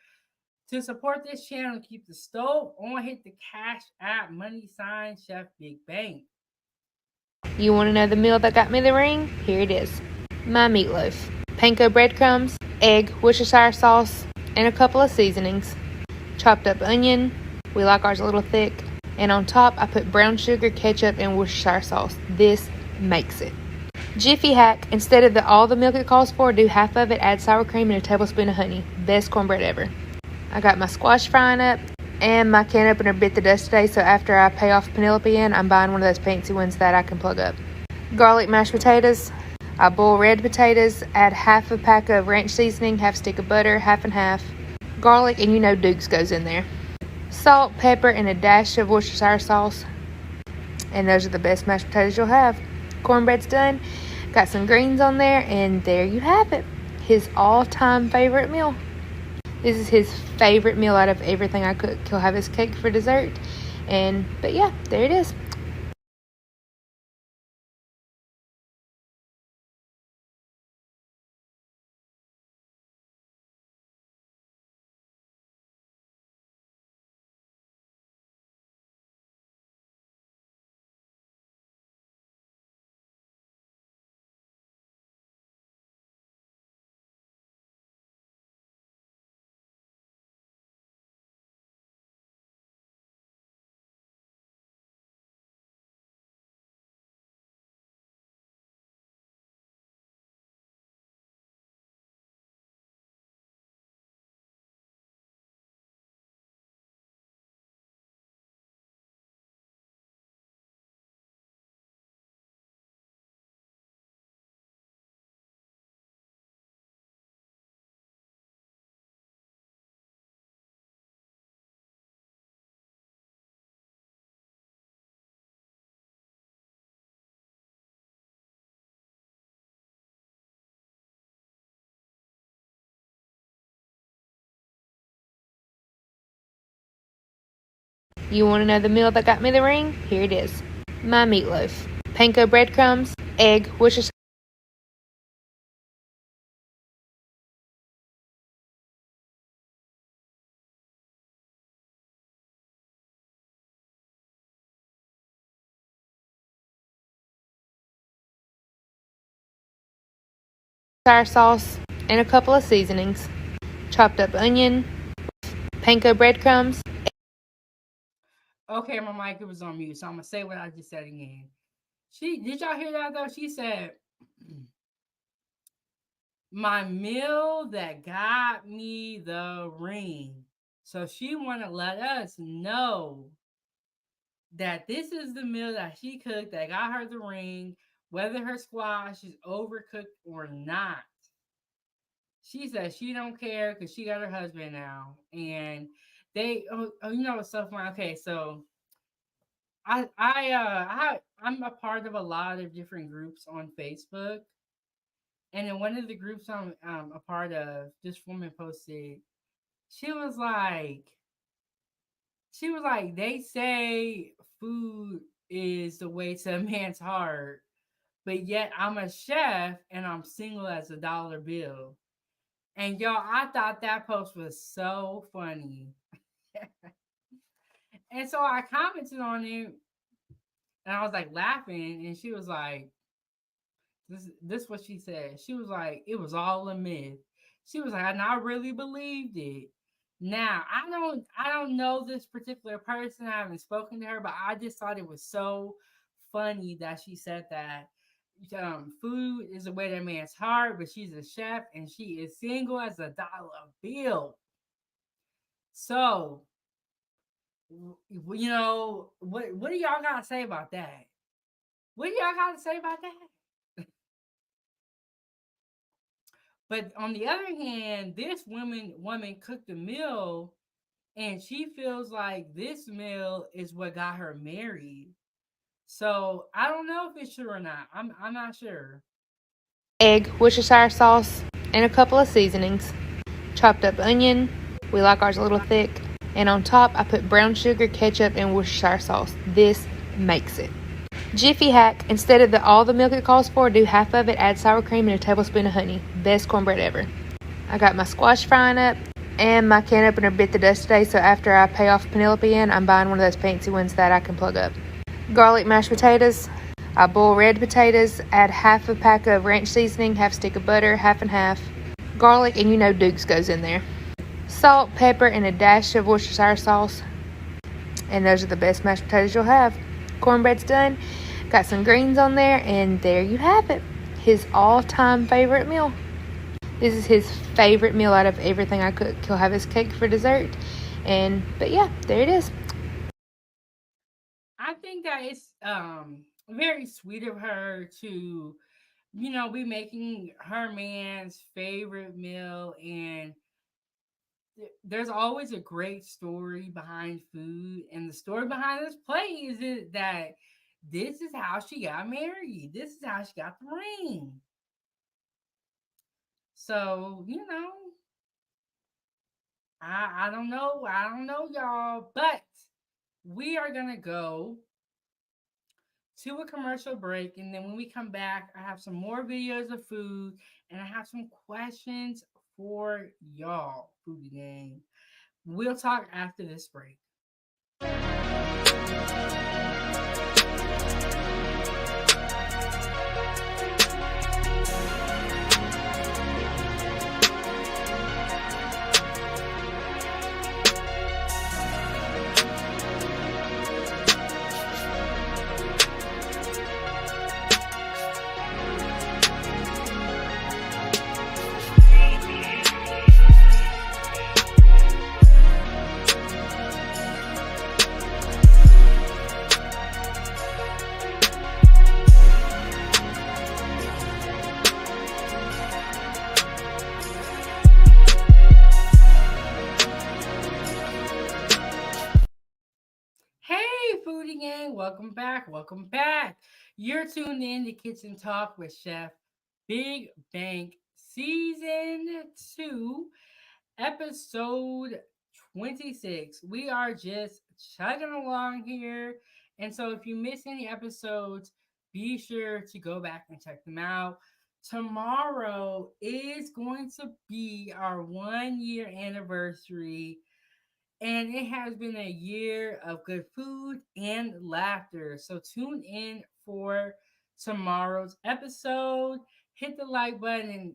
To support this channel, keep the stove on, hit the Cash App, money sign, Chefbigbank. You want to know the meal that got me the ring? Here it is. My meatloaf. Panko breadcrumbs, egg, Worcestershire sauce, and a couple of seasonings. Chopped up onion. We like ours a little thick. And on top, I put brown sugar, ketchup, and Worcestershire sauce. This makes it. Jiffy hack. Instead of all the milk it calls for, do half of it, add sour cream and a tablespoon of honey. Best cornbread ever. I got my squash frying up, and my can opener bit the dust today, so after I pay off Penelope in, I'm buying one of those fancy ones that I can plug up. Garlic mashed potatoes. I boil red potatoes, add half a pack of ranch seasoning, half stick of butter, half and half. Garlic, and Duke's goes in there. Salt, pepper, and a dash of Worcestershire sauce. And those are the best mashed potatoes you'll have. Cornbread's done. Got some greens on there, and there you have it. His all-time favorite meal. This is his favorite meal out of everything I cook. He'll have his cake for dessert. But yeah, there it is. You want to know the meal that got me the ring? Here it is. My meatloaf. Panko breadcrumbs, egg, Worcestershire sour sauce, and a couple of seasonings. Chopped up onion, panko breadcrumbs. Okay, my mic was on mute, so I'm gonna say what I just said again. Did y'all hear that though? She said, "My meal that got me the ring." So she want to let us know that this is the meal that she cooked that got her the ring, whether her squash is overcooked or not. She says she don't care because she got her husband now, and you know what's so funny? Okay, so I'm a part of a lot of different groups on Facebook, and in one of the groups I'm a part of, this woman posted. She was like, they say food is the way to a man's heart, but yet I'm a chef and I'm single as a dollar bill. And y'all, I thought that post was so funny. And so I commented on it and I was like laughing, and she was like, this what she said. She was like, it was all a myth. She was like, and I really believed it. Now I don't know this particular person. I haven't spoken to her, but I just thought it was so funny that she said that. Food is the way that man's heart, but she's a chef and she is single as a dollar bill. So, you know, what do y'all got to say about that? What do y'all got to say about that? But on the other hand, this woman cooked a meal, and she feels like this meal is what got her married. So I don't know if it's true or not. I'm not sure. Egg, Worcestershire sauce, and a couple of seasonings. Chopped up onion. We like ours a little thick. And on top, I put brown sugar, ketchup, and Worcestershire sauce. This makes it. Jiffy hack, instead of all the milk it calls for, do half of it, add sour cream and a tablespoon of honey. Best cornbread ever. I got my squash frying up, and my can opener bit the dust today, so after I pay off Penelope in, I'm buying one of those fancy ones that I can plug up. Garlic mashed potatoes. I boil red potatoes, add half a pack of ranch seasoning, half stick of butter, half and half. Garlic, and you know Duke's goes in there. Salt, pepper, and a dash of Worcestershire sauce. And those are the best mashed potatoes you'll have. Cornbread's done. Got some greens on there, and there you have it. His all-time favorite meal. This is his favorite meal out of everything I cook. He'll have his cake for dessert. But yeah, there it is. I think that it's very sweet of her to, you know, be making her man's favorite meal, and there's always a great story behind food, and the story behind this play is that this is how she got married. This is how she got the ring. So, you know, I don't know. I don't know, y'all, but we are gonna go to a commercial break, and then when we come back, I have some more videos of food, and I have some questions for y'all, Foodie Gang. We'll talk after this break. Hey, Foodie Gang, welcome back. Welcome back. You're tuned in to Kitchen Talk with Chef Big Bank Season 2, Episode 26. We are just chugging along here. And so if you miss any episodes, be sure to go back and check them out. Tomorrow is going to be our 1 year anniversary, and it has been a year of good food and laughter. So tune in for tomorrow's episode. Hit the like button and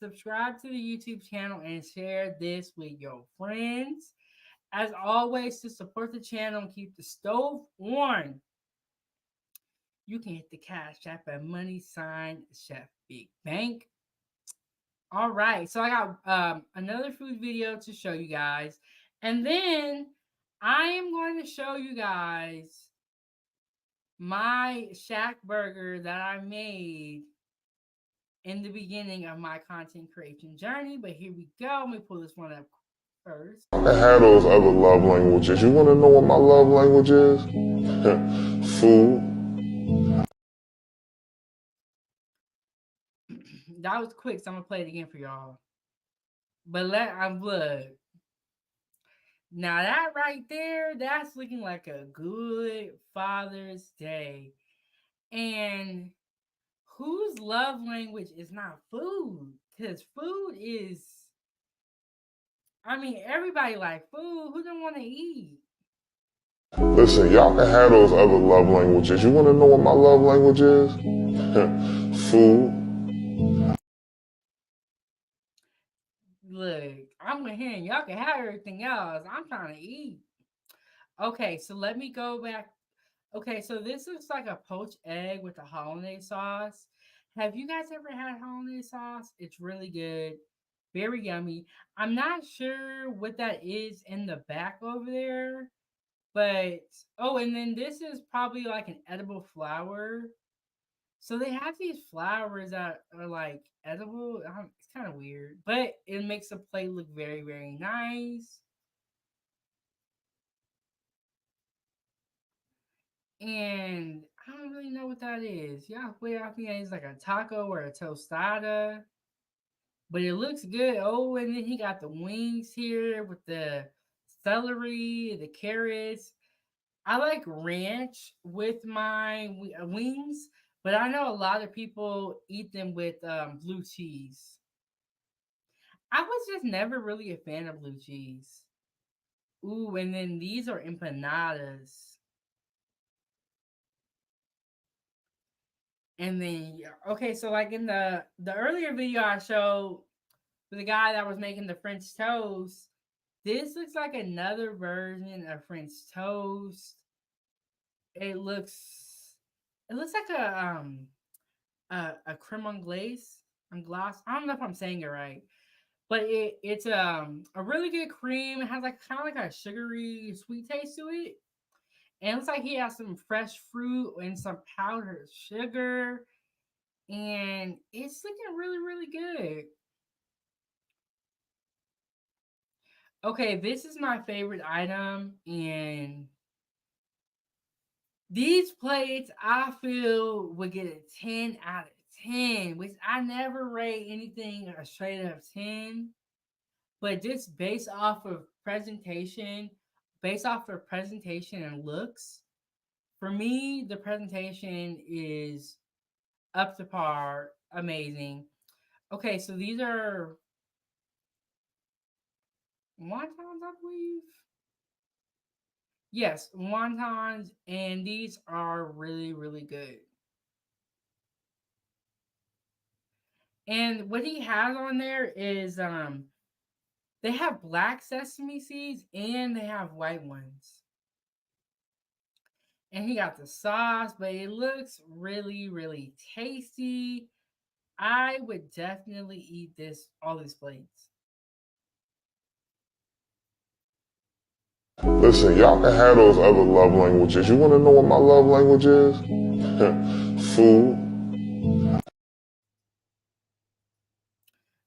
subscribe to the YouTube channel, and share this with your friends. As always, to support the channel and keep the stove on, you can hit the Cash App at #Chefbigbank. All right, so I got another food video to show you guys, and then I am going to show you guys my Shack burger that I made in the beginning of my content creation journey. But here we go. Let me pull this one up first. I have those other love languages. You want to know what my love language is? Food. That was quick, so I'm gonna play it again for y'all. But look. Now that right there, that's looking like a good Father's Day. And whose love language is not food? Because food is, I mean, everybody like food. Who don't want to eat? Listen, y'all can have those other love languages. You want to know what my love language is? Food. Look, I'm hearing y'all can have everything else. I'm trying to eat. Okay, so let me go back. Okay, so this looks like a poached egg with a hollandaise sauce. Have you guys ever had hollandaise sauce? It's really good. Very yummy. I'm not sure what that is in the back over there, but oh, and then this is probably like an edible flower. So they have these flowers that are like edible. It's kind of weird, but it makes the plate look very, very nice. And I don't really know what that is. Y'all put out think it's like a taco or a tostada, but it looks good. Oh, and then he got the wings here with the celery, the carrots. I like ranch with my wings, but I know a lot of people eat them with blue cheese. I was just never really a fan of blue cheese. Ooh, and then these are empanadas. And then okay, so like in the earlier video I showed with the guy that was making the French toast, this looks like another version of French toast. It looks like a creme anglaise, anglaise. I don't know if I'm saying it right, but it's a really good cream. It has like kind of like a sugary sweet taste to it. And it looks like he has some fresh fruit and some powdered sugar. And it's looking really, really good. Okay, this is my favorite item. And these plates, I feel, would get a 10 out of 10, which I never rate anything a straight up 10. But just based off of presentation and looks, for me, the presentation is up to par, amazing. Okay, so these are wontons, I believe. Yes, wontons, and these are really, really good. And what he has on there is they have black sesame seeds and they have white ones. And he got the sauce, but it looks really, really tasty. I would definitely eat all these plates. Listen, y'all can have those other love languages. You want to know what my love language is? Food.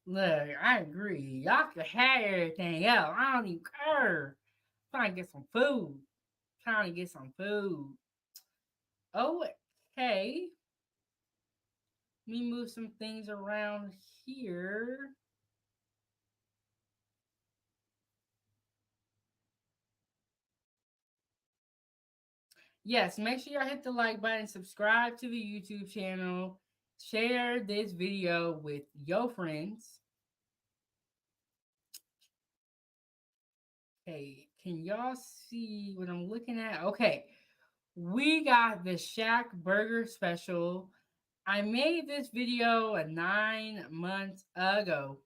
Look, I agree. Y'all can have everything else. I don't even care. Trying to get some food. Trying to get some food. Okay. Let me move some things around here. Yes, make sure y'all hit the like button, subscribe to the YouTube channel, share this video with your friends. Okay, can y'all see what I'm looking at? Okay, we got the Shack Burger Special. I made this video 9 months ago.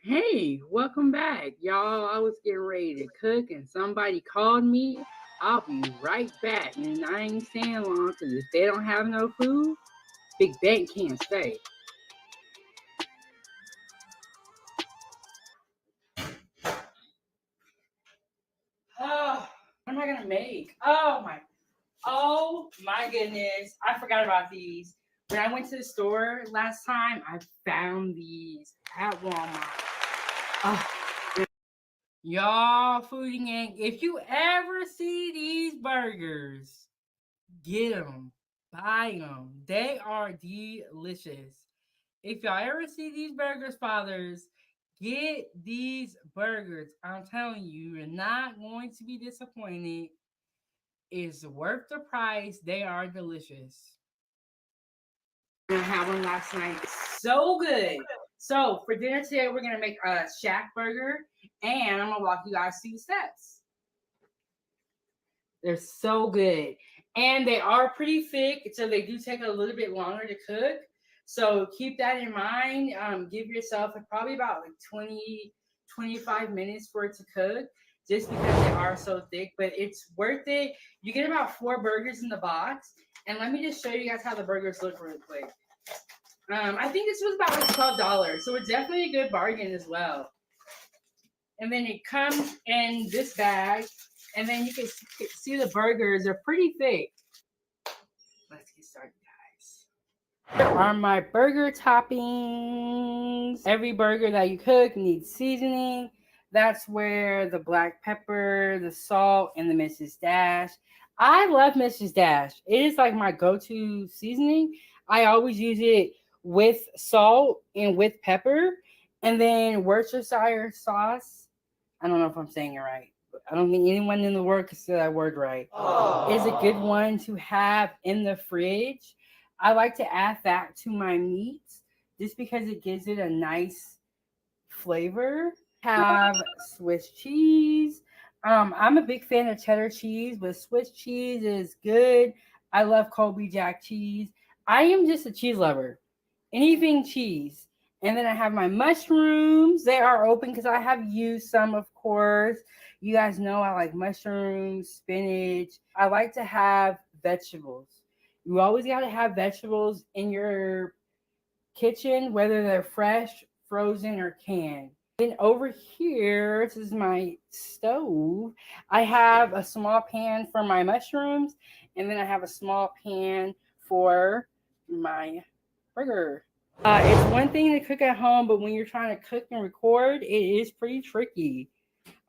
Hey, welcome back, y'all. I was getting ready to cook and somebody called me. I'll be right back. And I ain't staying long because if they don't have no food, Big Bank can't stay. Oh, what am I gonna make? Oh my goodness. I forgot about these. When I went to the store last time, I found these at Walmart. Oh, y'all, Foodie Gang, if you ever see these burgers, get them, buy them. They are delicious. If y'all ever see these burgers, fathers, get these burgers. I'm telling you, you're not going to be disappointed. It's worth the price. They are delicious. I had one last night. So good. So for dinner today, we're gonna make a shack burger, and I'm gonna walk you guys through the steps. They're so good, and they are pretty thick, so they do take a little bit longer to cook. So keep that in mind. Give yourself probably about like 20-25 minutes for it to cook, just because they are so thick. But it's worth it. You get about 4 burgers in the box, and let me just show you guys how the burgers look real quick. I think this was about like $12, so it's definitely a good bargain as well. And then it comes in this bag, and then you can see the burgers are pretty thick. Let's get started, guys. Here are my burger toppings. Every burger that you cook needs seasoning. That's where the black pepper, the salt, and the Mrs. Dash. I love Mrs. Dash. It is like my go-to seasoning. I always use it with salt and with pepper. And then Worcestershire sauce. I don't know if I'm saying it right. I don't think anyone in the world can say that word right. Is a good one to have in the fridge. I like to add that to my meats just because it gives it a nice flavor. Have Swiss cheese. I'm a big fan of cheddar cheese, but Swiss cheese is good. I love Colby Jack cheese. I am just a cheese lover. Anything cheese. And then I have my mushrooms. They are open because I have used some, of course. You guys know I like mushrooms, spinach. I like to have vegetables. You always got to have vegetables in your kitchen, whether they're fresh, frozen, or canned. Then over here, this is my stove. I have a small pan for my mushrooms, and then I have a small pan for my burger. It's one thing to cook at home, but when you're trying to cook and record, it is pretty tricky.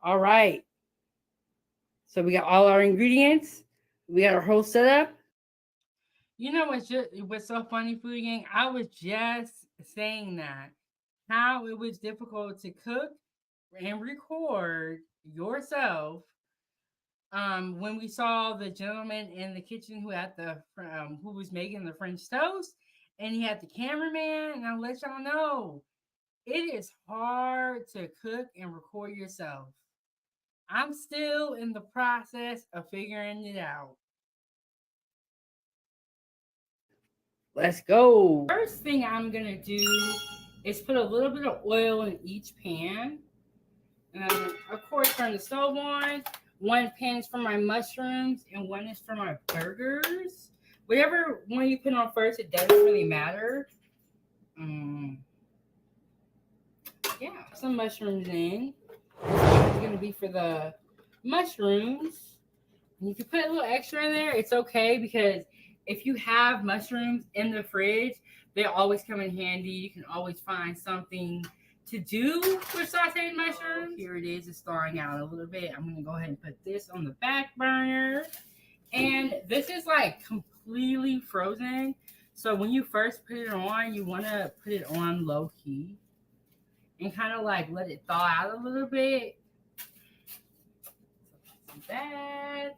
All right. So we got all our ingredients. We got our whole setup. You know what's so funny, Foodie Gang? I was just saying that. How it was difficult to cook and record yourself. When we saw the gentleman in the kitchen who had who was making the French toast, and he had the cameraman, and I'll let y'all know it is hard to cook and record yourself. I'm still in the process of figuring it out. Let's go. First thing I'm gonna do is put a little bit of oil in each pan. And of course, turn the stove on. One pan is for my mushrooms and one is for my burgers. Whatever one you put on first, it doesn't really matter. Yeah, some mushrooms in. This is gonna be for the mushrooms. And you can put a little extra in there. It's okay because if you have mushrooms in the fridge, they always come in handy. You can always find something to do with sauteed mushrooms. Here it is. It's thawing out a little bit. I'm going to go ahead and put this on the back burner. And this is like completely frozen. So when you first put it on, you want to put it on low heat and kind of like let it thaw out a little bit. So that's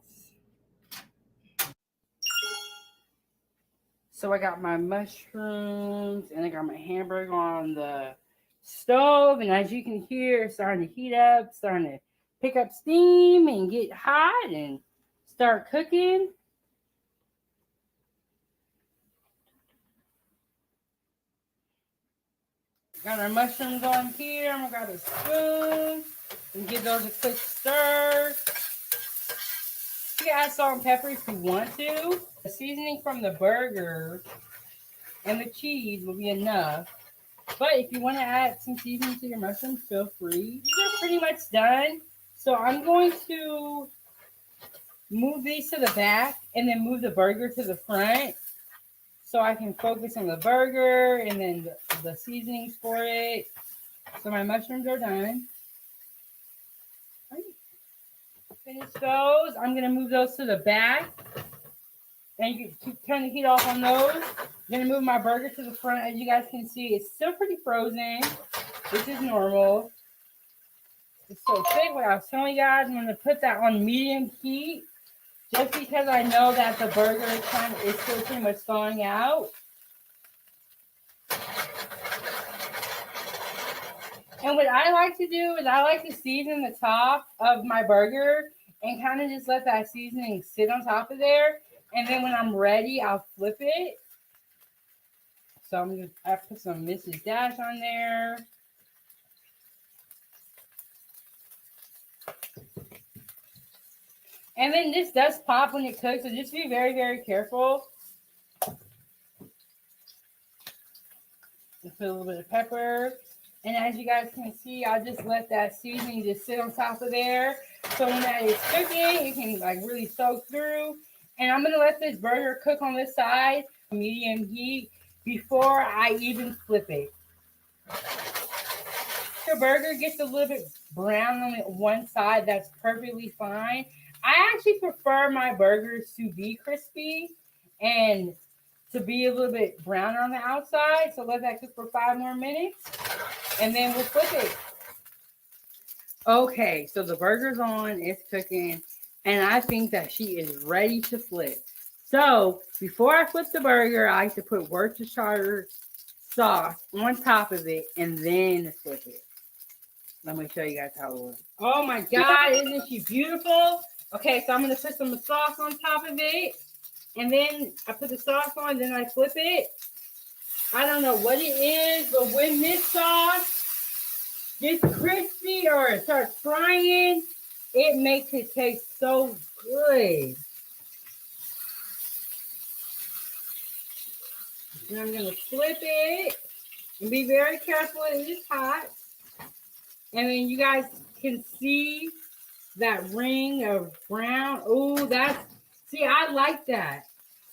So I got my mushrooms and I got my hamburger on the stove. And as you can hear, it's starting to heat up, starting to pick up steam and get hot and start cooking. Got our mushrooms on here. I'm gonna grab a spoon and give those a quick stir. You can add salt and pepper if you want to. The seasoning from the burger and the cheese will be enough. But if you want to add some seasoning to your mushrooms, feel free. These are pretty much done. So I'm going to move these to the back and then move the burger to the front so I can focus on the burger and then the seasonings for it. So my mushrooms are done. Finish those. I'm going to move those to the back. And you can turn the heat off on those. I'm going to move my burger to the front. As you guys can see, it's still pretty frozen, which is normal. It's so thick. What I was telling you guys, I'm going to put that on medium heat just because I know that the burger is still pretty much thawing out. And what I like to do is I like to season the top of my burger and kind of just let that seasoning sit on top of there. And then when I'm ready, I'll flip it. So I'm going to put some Mrs. Dash on there. And then this does pop when it cooks, so just be very, very careful. Just put a little bit of pepper. And as you guys can see, I'll just let that seasoning just sit on top of there. So when that is cooking, it can like really soak through. And I'm going to let this burger cook on this side, medium heat, before I even flip it. If your burger gets a little bit brown on one side, that's perfectly fine. I actually prefer my burgers to be crispy and to be a little bit browner on the outside. So let that cook for 5 more minutes and then we'll flip it. Okay, so the burger's on, it's cooking, and I think that she is ready to flip. So before I flip the burger, I like to put Worcestershire sauce on top of it and then flip it. Let me show you guys how it looks. Oh my God, isn't she beautiful? Okay, so I'm going to put some sauce on top of it. And then I put the sauce on, then I flip it. I don't know what it is, but when this sauce gets crispy or it starts frying, it makes it taste so good. And I'm going to flip it. And be very careful, it is hot. And then you guys can see that ring of brown. Oh, see, I like that.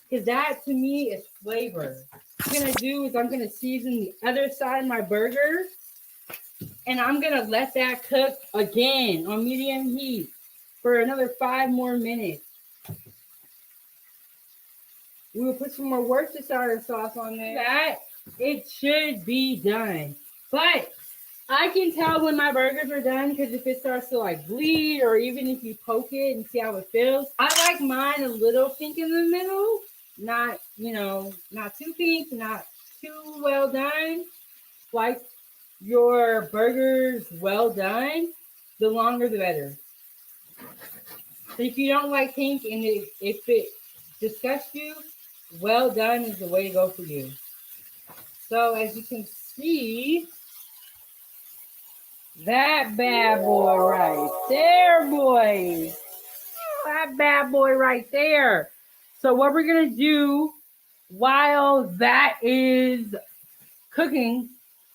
Because that to me is flavor. What I'm going to do is I'm going to season the other side of my burger. And I'm going to let that cook again on medium heat for another 5 more minutes. We will put some more Worcestershire sauce on there. That it should be done. But I can tell when my burgers are done because if it starts to like bleed or even if you poke it and see how it feels. I like mine a little pink in the middle. Not, not too pink, not too well done. Like your burgers well done, the longer the better. So if you don't like pink and if it disgusts you, well done is the way to go for you. So as you can see, that bad boy right there, boys. That bad boy right there. So what we're going to do while that is cooking,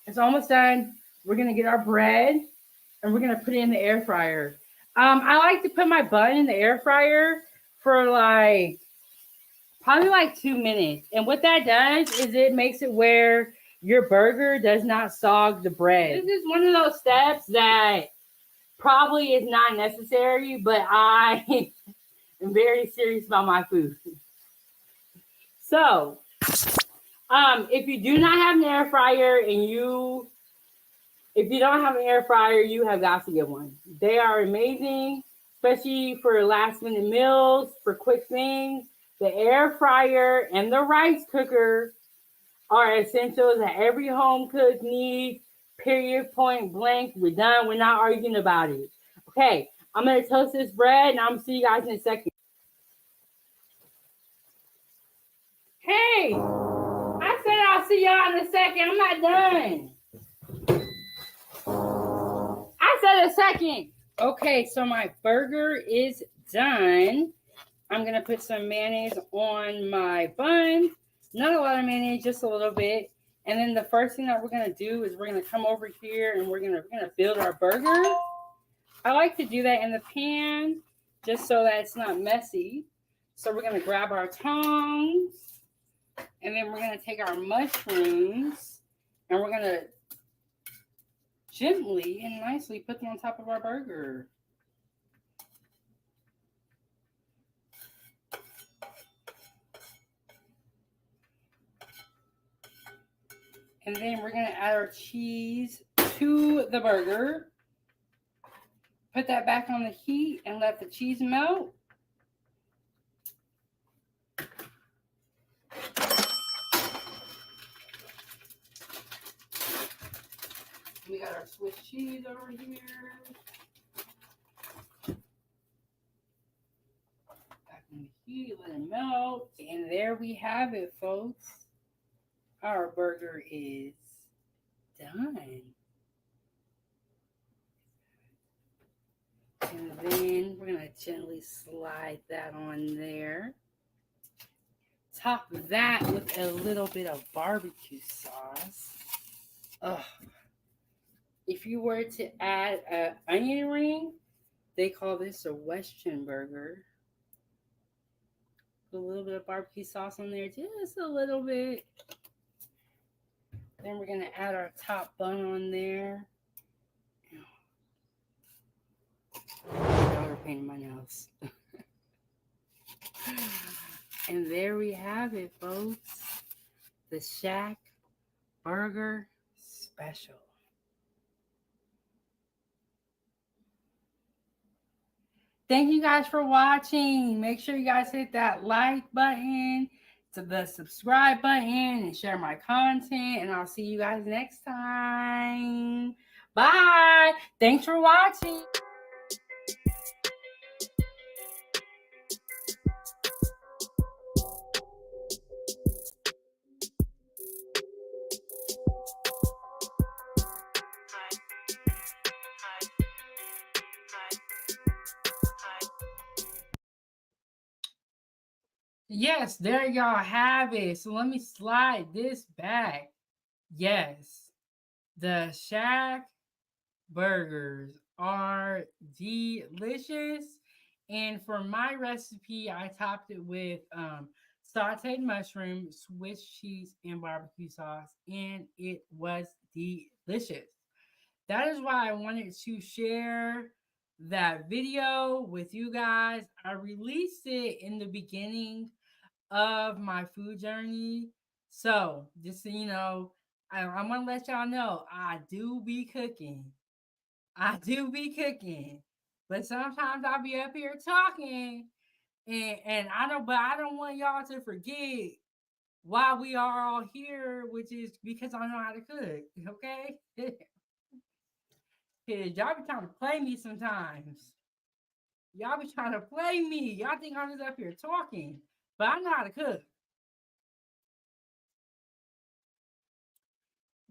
it's almost done. We're going to get our bread and we're going to put it in the air fryer. I like to put my bun in the air fryer for probably 2 minutes. And what that does is it makes it where your burger does not sog the bread. This is one of those steps that probably is not necessary, but I am very serious about my food. So, if you do not have an air fryer if you don't have an air fryer, you have got to get one. They are amazing, especially for last minute meals, for quick things. The air fryer and the rice cooker are essentials that every home cook needs, period, point blank. We're done. We're not arguing about it. Okay, I'm going to toast this bread, and I'm going to see you guys in a second. Hey, I said I'll see y'all in a second. I'm not done. it a second. Okay, so my burger is done. I'm going to put some mayonnaise on my bun. Not a lot of mayonnaise, just a little bit. And then the first thing that we're going to do is we're going to come over here and we're going to build our burger. I like to do that in the pan just so that it's not messy. So we're going to grab our tongs and then we're going to take our mushrooms and we're going to gently and nicely put them on top of our burger. And then we're going to add our cheese to the burger. Put that back on the heat and let the cheese melt. We got our Swiss cheese over here. Back in the heat, let it melt. And there we have it, folks. Our burger is done. And then we're going to gently slide that on there. Top that with a little bit of barbecue sauce. Oh, if you were to add an onion ring, they call this a Western burger. Put a little bit of barbecue sauce on there, just a little bit. Then we're going to add our top bun on there. Daughter painted my nails. And there we have it, folks. The Shack Burger Special. Thank you guys for watching. Make sure you guys hit that like button, to the subscribe button, and share my content. And I'll see you guys next time. Bye. Thanks for watching. Yes, there y'all have it. So let me slide this back. Yes, the Shack burgers are delicious. And for my recipe, I topped it with sauteed mushroom, Swiss cheese, and barbecue sauce. And it was delicious. That is why I wanted to share that video with you guys. I released it in the beginning of my food journey. So just so you know, I'm gonna let y'all know I do be cooking. But sometimes I'll be up here talking and I don't want y'all to forget why we are all here, which is because I know how to cook. Okay? Y'all be trying to play me sometimes. Y'all be trying to play me. Y'all think I'm just up here talking. But I know how to cook.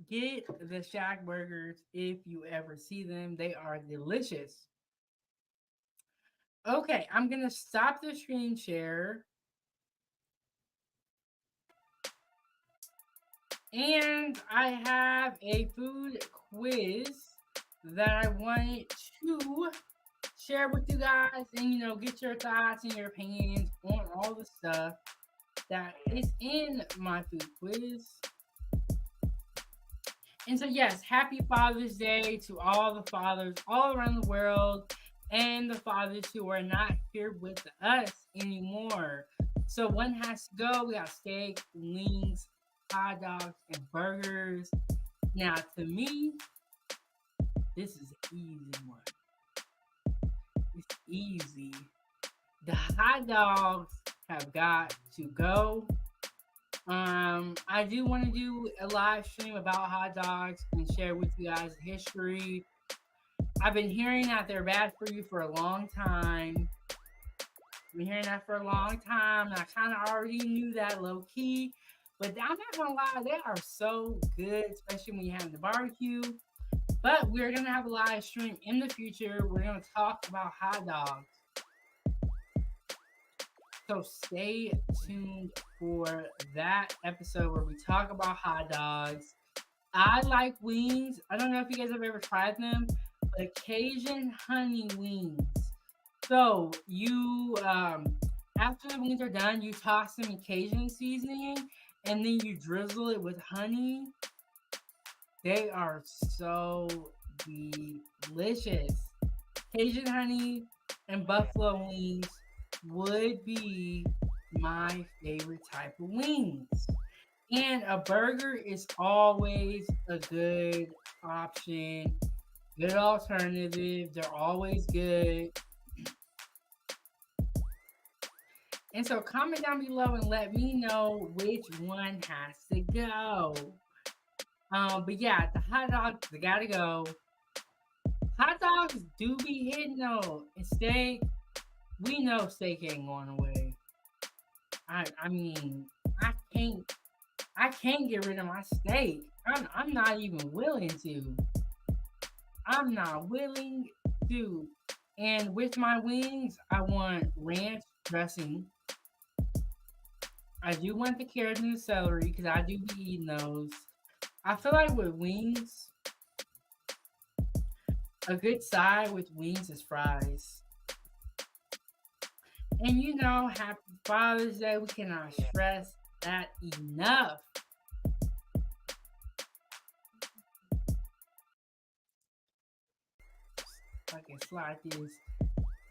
Get the Shack burgers if you ever see them. They are delicious. Okay, I'm going to stop the screen share. And I have a food quiz that I wanted to share with you guys and, get your thoughts and your opinions on all the stuff that is in my food quiz. And so, yes, happy Father's Day to all the fathers all around the world and the fathers who are not here with us anymore. So one has to go. We got steak, wings, hot dogs, and burgers. Now, to me, this is an easy one. It's easy. The hot dogs have got to go. I do want to do a live stream about hot dogs and share with you guys the history. I've been hearing that they're bad for you for a long time. And I kind of already knew that low key. But I'm not going to lie, they are so good, especially when you're having the barbecue. But we're gonna have a live stream in the future. We're gonna talk about hot dogs. So stay tuned for that episode where we talk about hot dogs. I like wings. I don't know if you guys have ever tried them, but Cajun honey wings. So you after the wings are done, you toss them in Cajun seasoning and then you drizzle it with honey. They are so delicious. Cajun honey and buffalo wings would be my favorite type of wings. And a burger is always a good option, good alternative. They're always good. And so comment down below and let me know which one has to go. But yeah, the hot dogs, they gotta go. Hot dogs do be hitting though. And steak, we know steak ain't going away. I mean, I can't get rid of my steak. I'm not even willing to. I'm not willing to. And with my wings, I want ranch dressing. I do want the carrots and the celery because I do be eating those. I feel like with wings, a good side with wings is fries. And you know, happy Father's Day. We cannot stress that enough. I can slide this.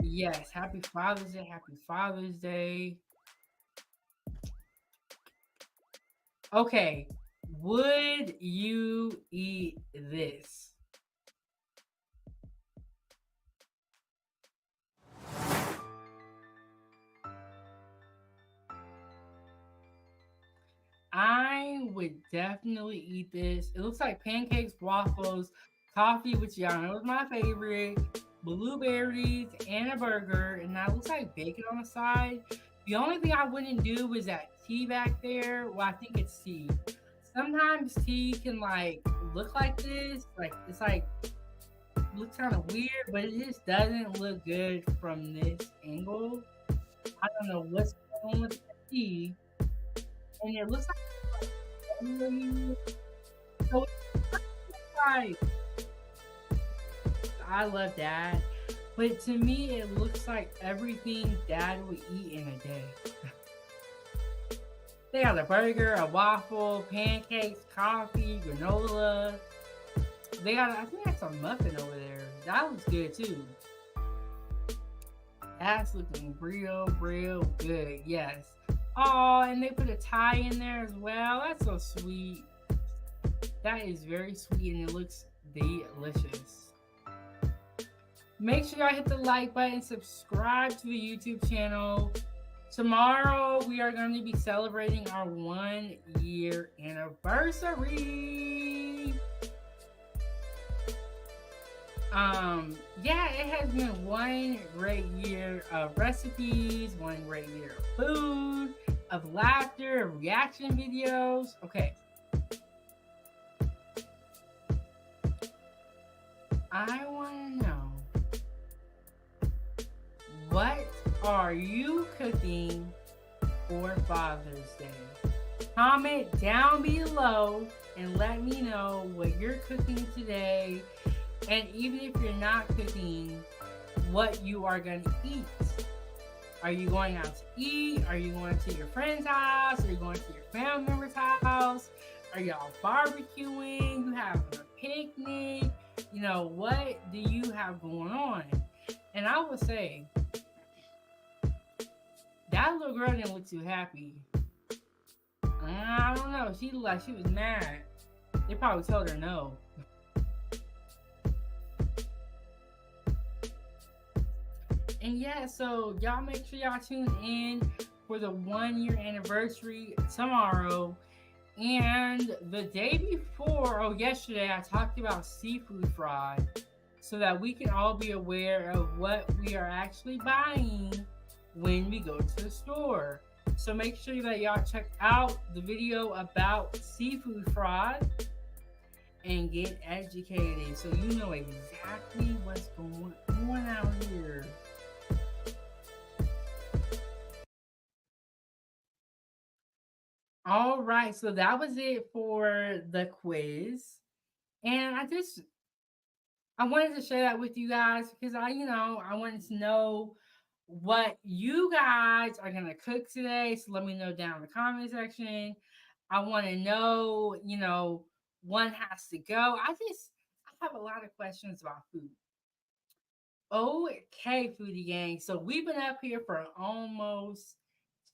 Yes, happy Father's Day. Happy Father's Day. Okay, would you eat this? I would definitely eat this. It looks like pancakes, waffles, coffee, which y'all know is my favorite, blueberries, and a burger. And that looks like bacon on the side. The only thing I wouldn't do is that tea back there. Well, I think it's tea. Sometimes tea can like look like this. Like it's like looks kind of weird, but it just doesn't look good from this angle. I don't know what's going on with the tea. And it looks like so like I love that. But to me it looks like everything Dad would eat in a day. They got a burger, a waffle, pancakes, coffee, granola. They got I think that's a muffin over there. That looks good too. That's looking real good, yes. Oh, and they put a tie in there as well. That's so sweet. That is very sweet and it looks delicious. Make sure y'all hit the like button, subscribe to the YouTube channel. Tomorrow we are going to be celebrating our 1 year anniversary. Yeah, it has been one great year of recipes, one great year of food, of laughter, of reaction videos. Okay. I want to know, what are you cooking for Father's Day? Comment down below and let me know what you're cooking today. And even if you're not cooking, what you are going to eat. Are you going out to eat? Are you going to your friend's house? Are you going to your family member's house? Are y'all barbecuing? You having a picnic? You know, what do you have going on? And I would say, that little girl didn't look too happy. I don't know. She looked like she was mad. They probably told her no. And yeah, so y'all make sure y'all tune in for the 1 year anniversary tomorrow. And the day before, yesterday, I talked about seafood fraud so that we can all be aware of what we are actually buying when we go to the store. So make sure that y'all check out the video about seafood fraud. and get educated so you know exactly what's going on out here. All right, so that was it for the quiz. And I wanted to share that with you guys because I wanted to know what you guys are gonna cook today. So let me know down in the comment section. I want to know, one has to go. I have a lot of questions about food. Okay, foodie gang. So we've been up here for almost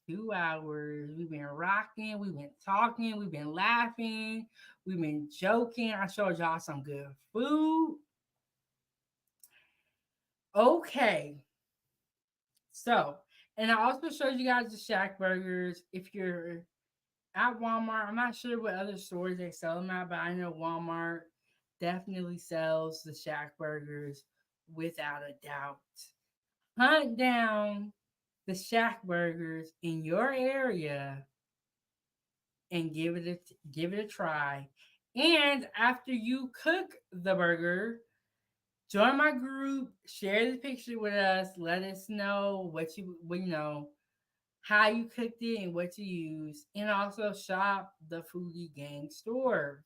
2 hours. We've been rocking, we've been talking, we've been laughing, we've been joking. I showed y'all some good food. Okay. So, and I also showed you guys the Shack burgers. If you're at Walmart, I'm not sure what other stores they sell them at, but I know Walmart definitely sells the Shack burgers without a doubt. Hunt down the Shack burgers in your area and give it a try. And after you cook the burger, join my group, share the picture with us, let us know how you cooked it and what you use, and also shop the Foodie Gang store.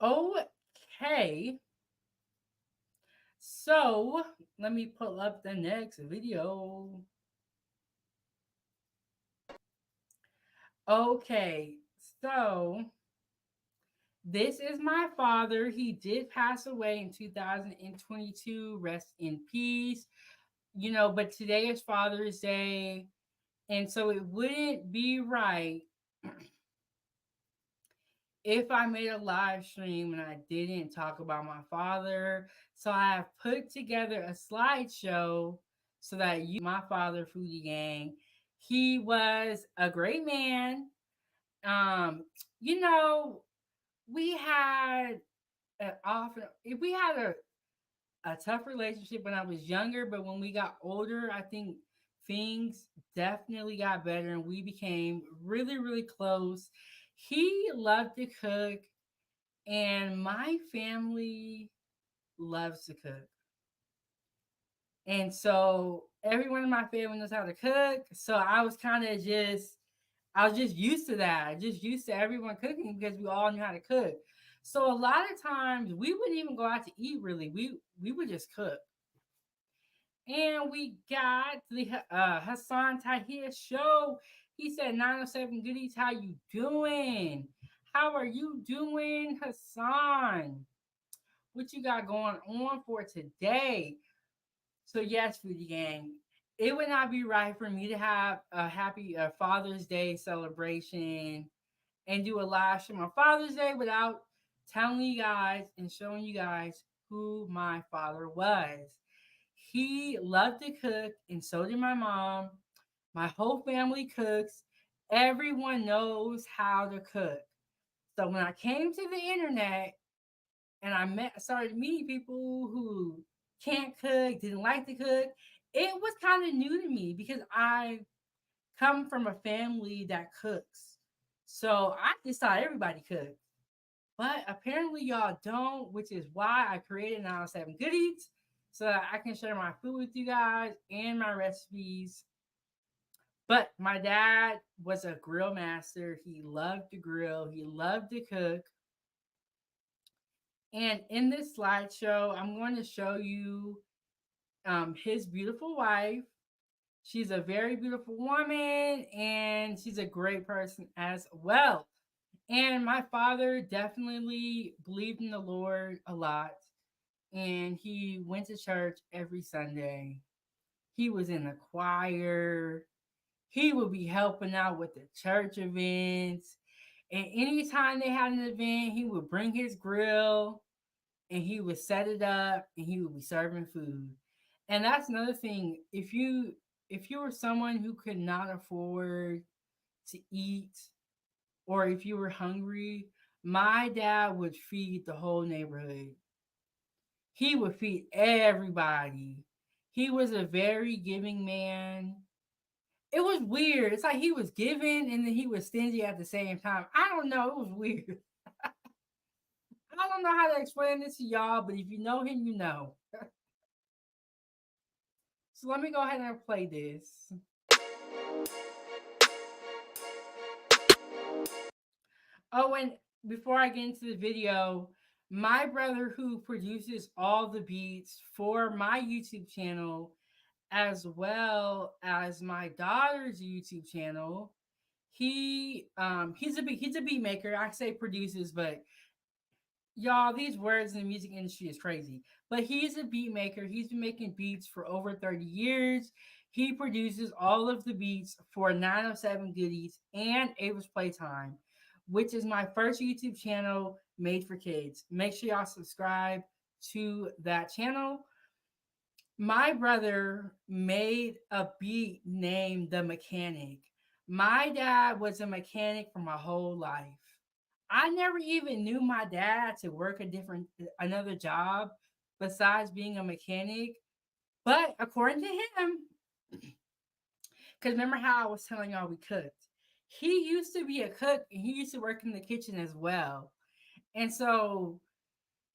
Okay, so let me pull up the next video. Okay, so this is my father. He did pass away in 2022. Rest in peace. But today is Father's Day. And so it wouldn't be right if I made a live stream and I didn't talk about my father. So I have put together a slideshow so that my father, Foodie Gang, he was a great man. Um, you know, we had we had a tough relationship when I was younger, but when we got older, I think things definitely got better and we became really, really close. He loved to cook, and my family loves to cook. And so everyone in my family knows how to cook. So I was just used to that. Just used to everyone cooking because we all knew how to cook. So a lot of times we wouldn't even go out to eat really. We would just cook. And we got the Hassan Tahir show. He said 907 goodies, how you doing? How are you doing, Hassan? What you got going on for today? So yes, Foodie Gang, it would not be right for me to have a happy Father's Day celebration and do a live stream on Father's Day without telling you guys and showing you guys who my father was. He loved to cook, and so did my mom. My whole family cooks. Everyone knows how to cook. So when I came to the internet and started meeting people who can't cook, didn't like to cook, it was kind of new to me because I come from a family that cooks. So I just thought everybody cooked. But apparently y'all don't, which is why I created 907 Good Eats so that I can share my food with you guys and my recipes. But my dad was a grill master. He loved to grill. He loved to cook. And in this slideshow, I'm going to show you his beautiful wife. She's a very beautiful woman and she's a great person as well. And my father definitely believed in the Lord a lot. And he went to church every Sunday. He was in the choir. He would be helping out with the church events. And anytime they had an event, he would bring his grill and he would set it up and he would be serving food. And that's another thing. If you were someone who could not afford to eat, or if you were hungry, my dad would feed the whole neighborhood. He would feed everybody. He was a very giving man. It was weird. It's like he was giving and then he was stingy at the same time. I don't know. It was weird. don't know how to explain this to y'all, but if you know him, you know. So let me go ahead and play this. Oh, and before I get into the video, my brother who produces all the beats for my YouTube channel, as well as my daughter's YouTube channel, he's a beat maker. I say produces, but y'all, these words in the music industry is crazy. But he's a beat maker. He's been making beats for over 30 years. He produces all of the beats for 907 Goodies and Ava's Playtime, which is my first YouTube channel made for kids. Make sure y'all subscribe to that channel. My brother made a beat named The Mechanic. My dad was a mechanic for my whole life. I never even knew my dad to work another job besides being a mechanic. But according to him, because remember how I was telling y'all we cooked, he used to be a cook and he used to work in the kitchen as well. And so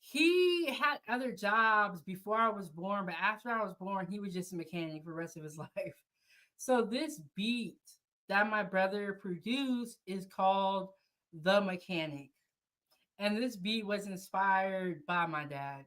he had other jobs before I was born, but after I was born, he was just a mechanic for the rest of his life. So this beat that my brother produced is called The Mechanic. And this beat was inspired by my dad.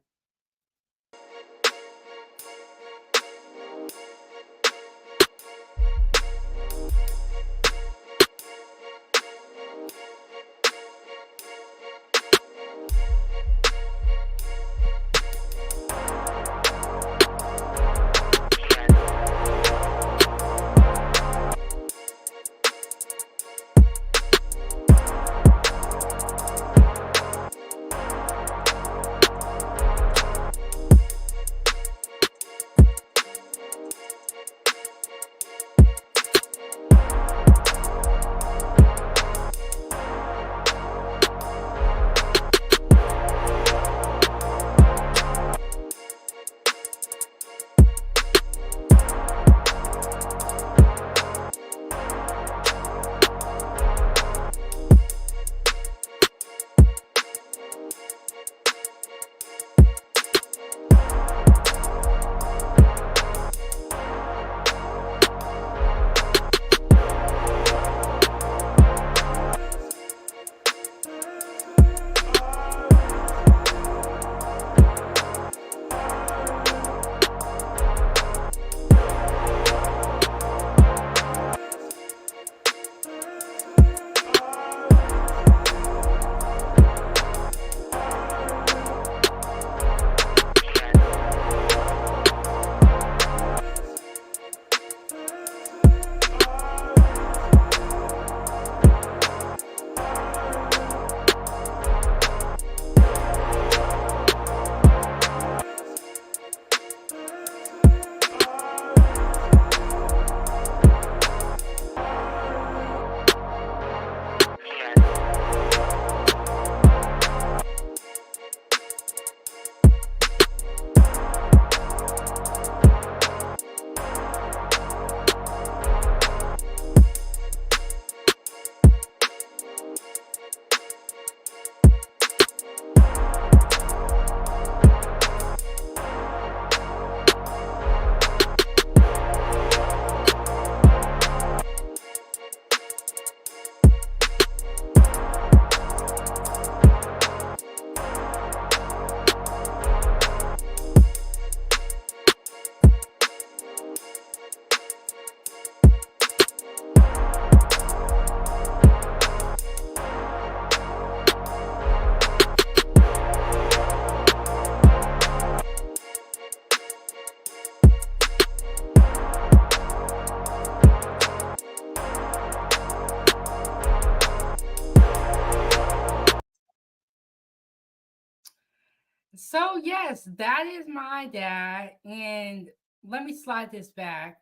So yes, that is my dad. And let me slide this back.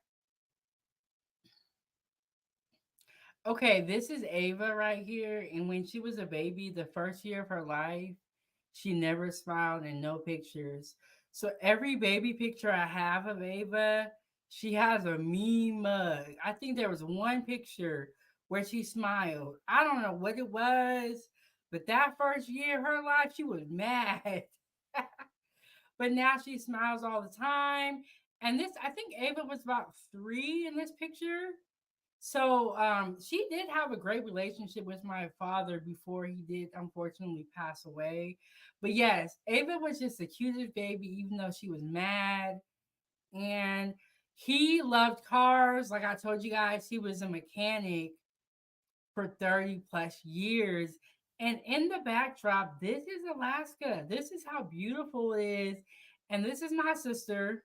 Okay, this is Ava right here. And when she was a baby, the first year of her life, she never smiled in no pictures. So every baby picture I have of Ava, she has a mean mug. I think there was one picture where she smiled. I don't know what it was, But that first year of her life, she was mad. But now she smiles all the time. And this, I think Ava was about 3 in this picture. So she did have a great relationship with my father before he did unfortunately pass away. But yes, Ava was just the cutest baby, even though she was mad. And he loved cars. Like I told you guys, he was a mechanic for 30 plus years. And in the backdrop, this is Alaska. This is how beautiful it is. And this is my sister.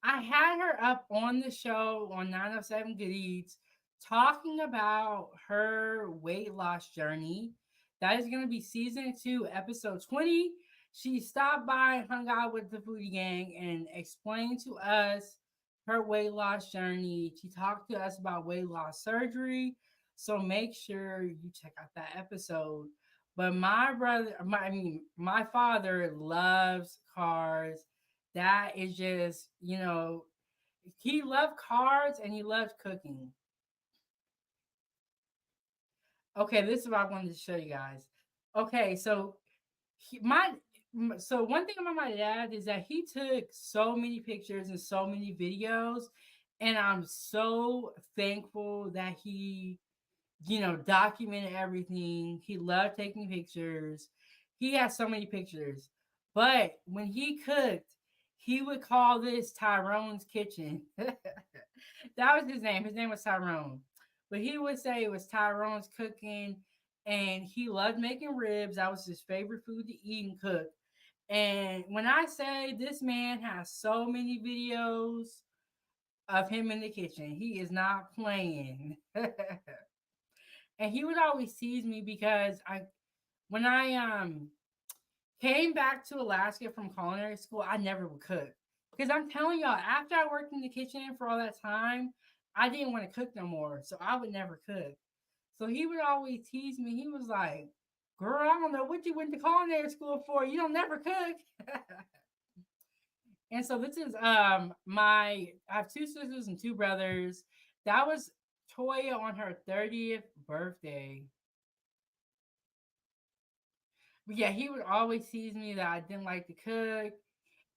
I had her up on the show on 907 Good Eats talking about her weight loss journey. That is going to be season 2, episode 20. She stopped by and hung out with the Foodie Gang and explained to us her weight loss journey. She talked to us about weight loss surgery. So make sure you check out that episode. But my father loves cars. That is just, he loved cars and he loved cooking. Okay, this is what I wanted to show you guys. Okay, so one thing about my dad is that he took so many pictures and so many videos, and I'm so thankful that he documented everything. He loved taking pictures. He has so many pictures. But when he cooked, he would call this Tyrone's Kitchen. That was his name. His name was Tyrone. But he would say it was Tyrone's cooking. And he loved making ribs. That was his favorite food to eat and cook. And when I say this man has so many videos of him in the kitchen, he is not playing. And he would always tease me because when I came back to Alaska from culinary school, I never would cook. Because I'm telling y'all, after I worked in the kitchen for all that time, I didn't want to cook no more. So I would never cook. So he would always tease me. He was like, girl, I don't know what you went to culinary school for. You don't never cook. And so this is I have 2 sisters and 2 brothers. That was Toya on her 30th birthday. But yeah, he would always tease me that I didn't like to cook.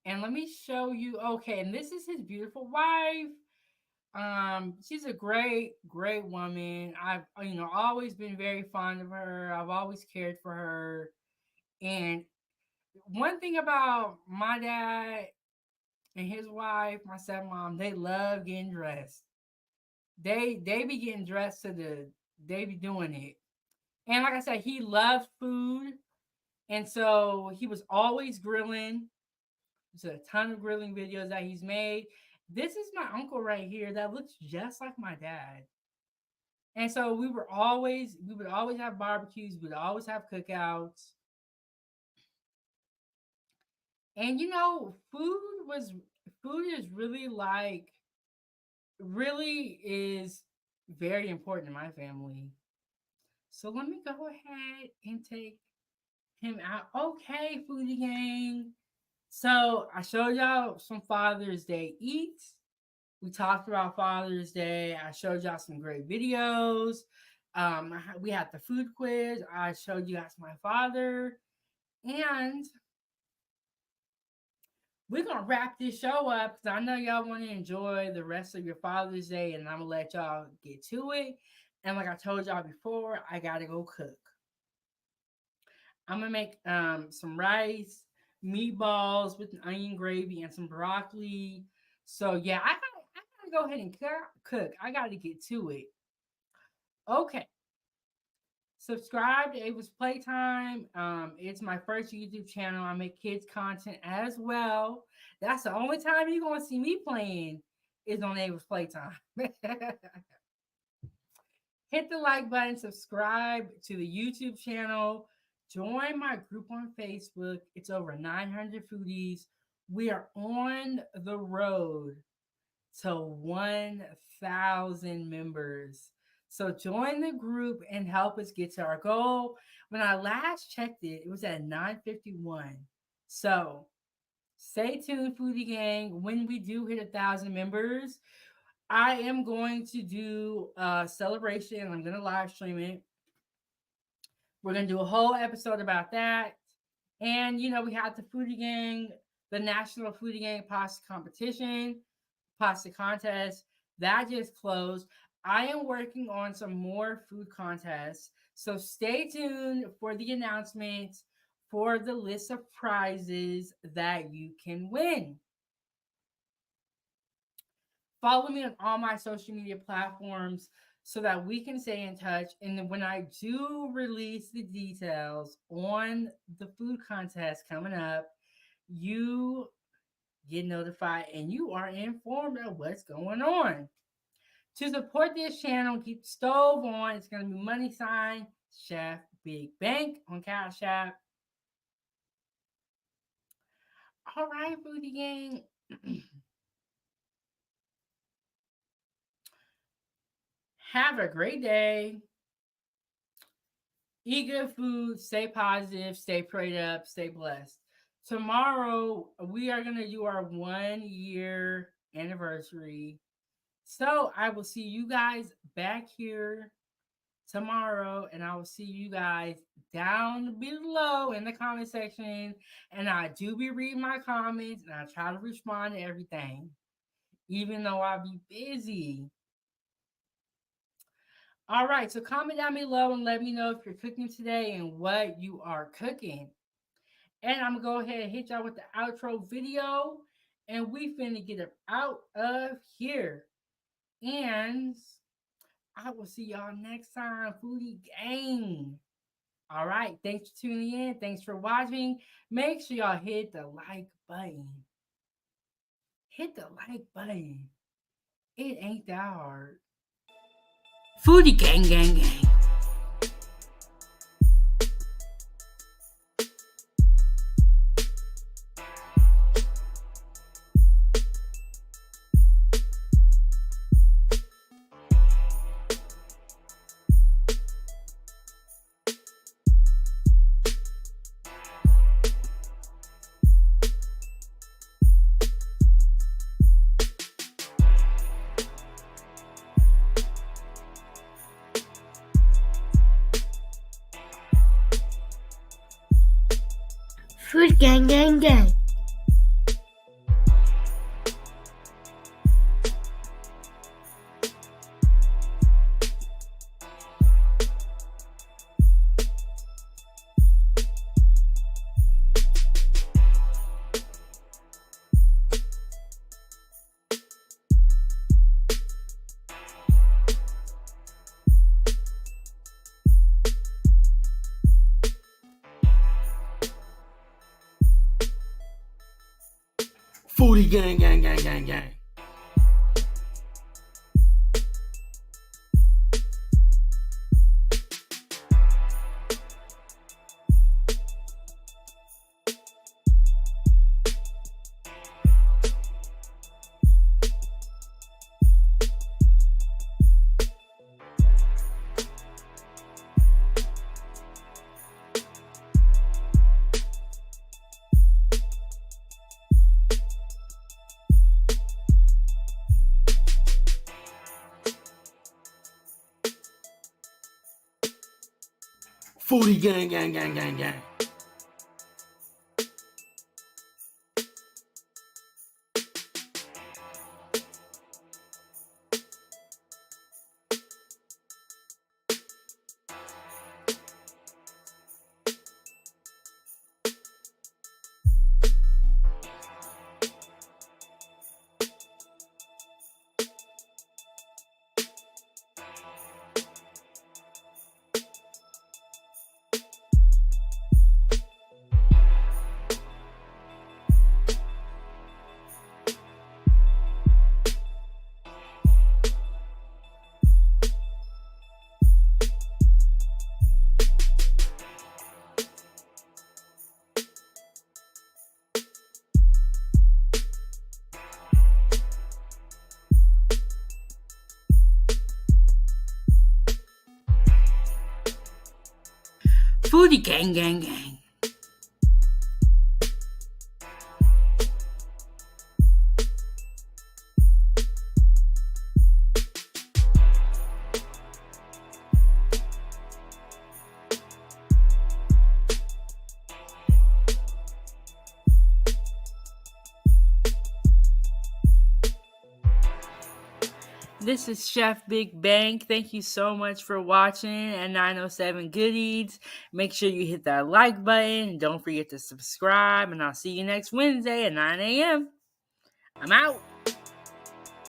And let me show you. Okay, and this is his beautiful wife. She's a great, great woman. I've always been very fond of her. I've always cared for her. And one thing about my dad and his wife, my stepmom, they love getting dressed. They be getting dressed they be doing it. And like I said, he loves food. And so he was always grilling. There's a ton of grilling videos that he's made. This is my uncle right here that looks just like my dad. And so we would always have barbecues, we would always have cookouts. And food is really is very important in my family. So let me go ahead and take him out. Okay, Foodie Gang. So I showed y'all some Father's Day eats. We talked about Father's Day. I showed y'all some great videos. We had the food quiz. I showed you guys my father. And we're going to wrap this show up because I know y'all want to enjoy the rest of your Father's Day, and I'm going to let y'all get to it. And like I told y'all before, I got to go cook. I'm going to make some rice, meatballs with an onion gravy, and some broccoli. So, yeah, I gotta go ahead and cook. I got to get to it. Okay. Subscribe to Ava's Playtime. It's my first YouTube channel. I make kids content as well. That's the only time you're going to see me playing is on Ava's Playtime. Hit the like button, subscribe to the YouTube channel, join my group on Facebook. It's over 900 foodies. We are on the road to 1,000 members. So join the group and help us get to our goal. When I last checked it, it was at 951. So stay tuned, Foodie Gang. When we do hit 1,000 members, I am going to do a celebration. I'm going to live stream it. We're going to do a whole episode about that. And, we had the Foodie Gang, the National Foodie Gang Pasta Competition, Pasta Contest. That just closed. I am working on some more food contests. So stay tuned for the announcements for the list of prizes that you can win. Follow me on all my social media platforms so that we can stay in touch. And then when I do release the details on the food contest coming up, you get notified and you are informed of what's going on. To support this channel, keep the stove on. It's going to be money sign Chefbigbank on Cash App. All right, Foodie Gang. Have a great day. Eat good food. Stay positive. Stay prayed up. Stay blessed. Tomorrow, we are going to do our 1 year anniversary. So I will see you guys back here tomorrow, and I will see you guys down below in the comment section. And I do be reading my comments, and I try to respond to everything, even though I'll be busy. All right, so comment down below and let me know if you're cooking today and what you are cooking. And I'm going to go ahead and hit y'all with the outro video, and we finna get up out of here. And I will see y'all next time, Foodie Gang. All right, thanks for tuning in. Thanks for watching. Make sure y'all hit the like button. Hit the like button. It ain't that hard. Foodie Gang, gang, gang. Food gang gang gang. Foodie gang, gang, gang, gang, gang. Foodie gang, gang, gang, gang, gang. Foodie gang, gang, gang. This is Chef Big Bank. Thank you so much for watching at 907 Good Eats. Make sure you hit that like button. And don't forget to subscribe. And I'll see you next Wednesday at 9 a.m. I'm out.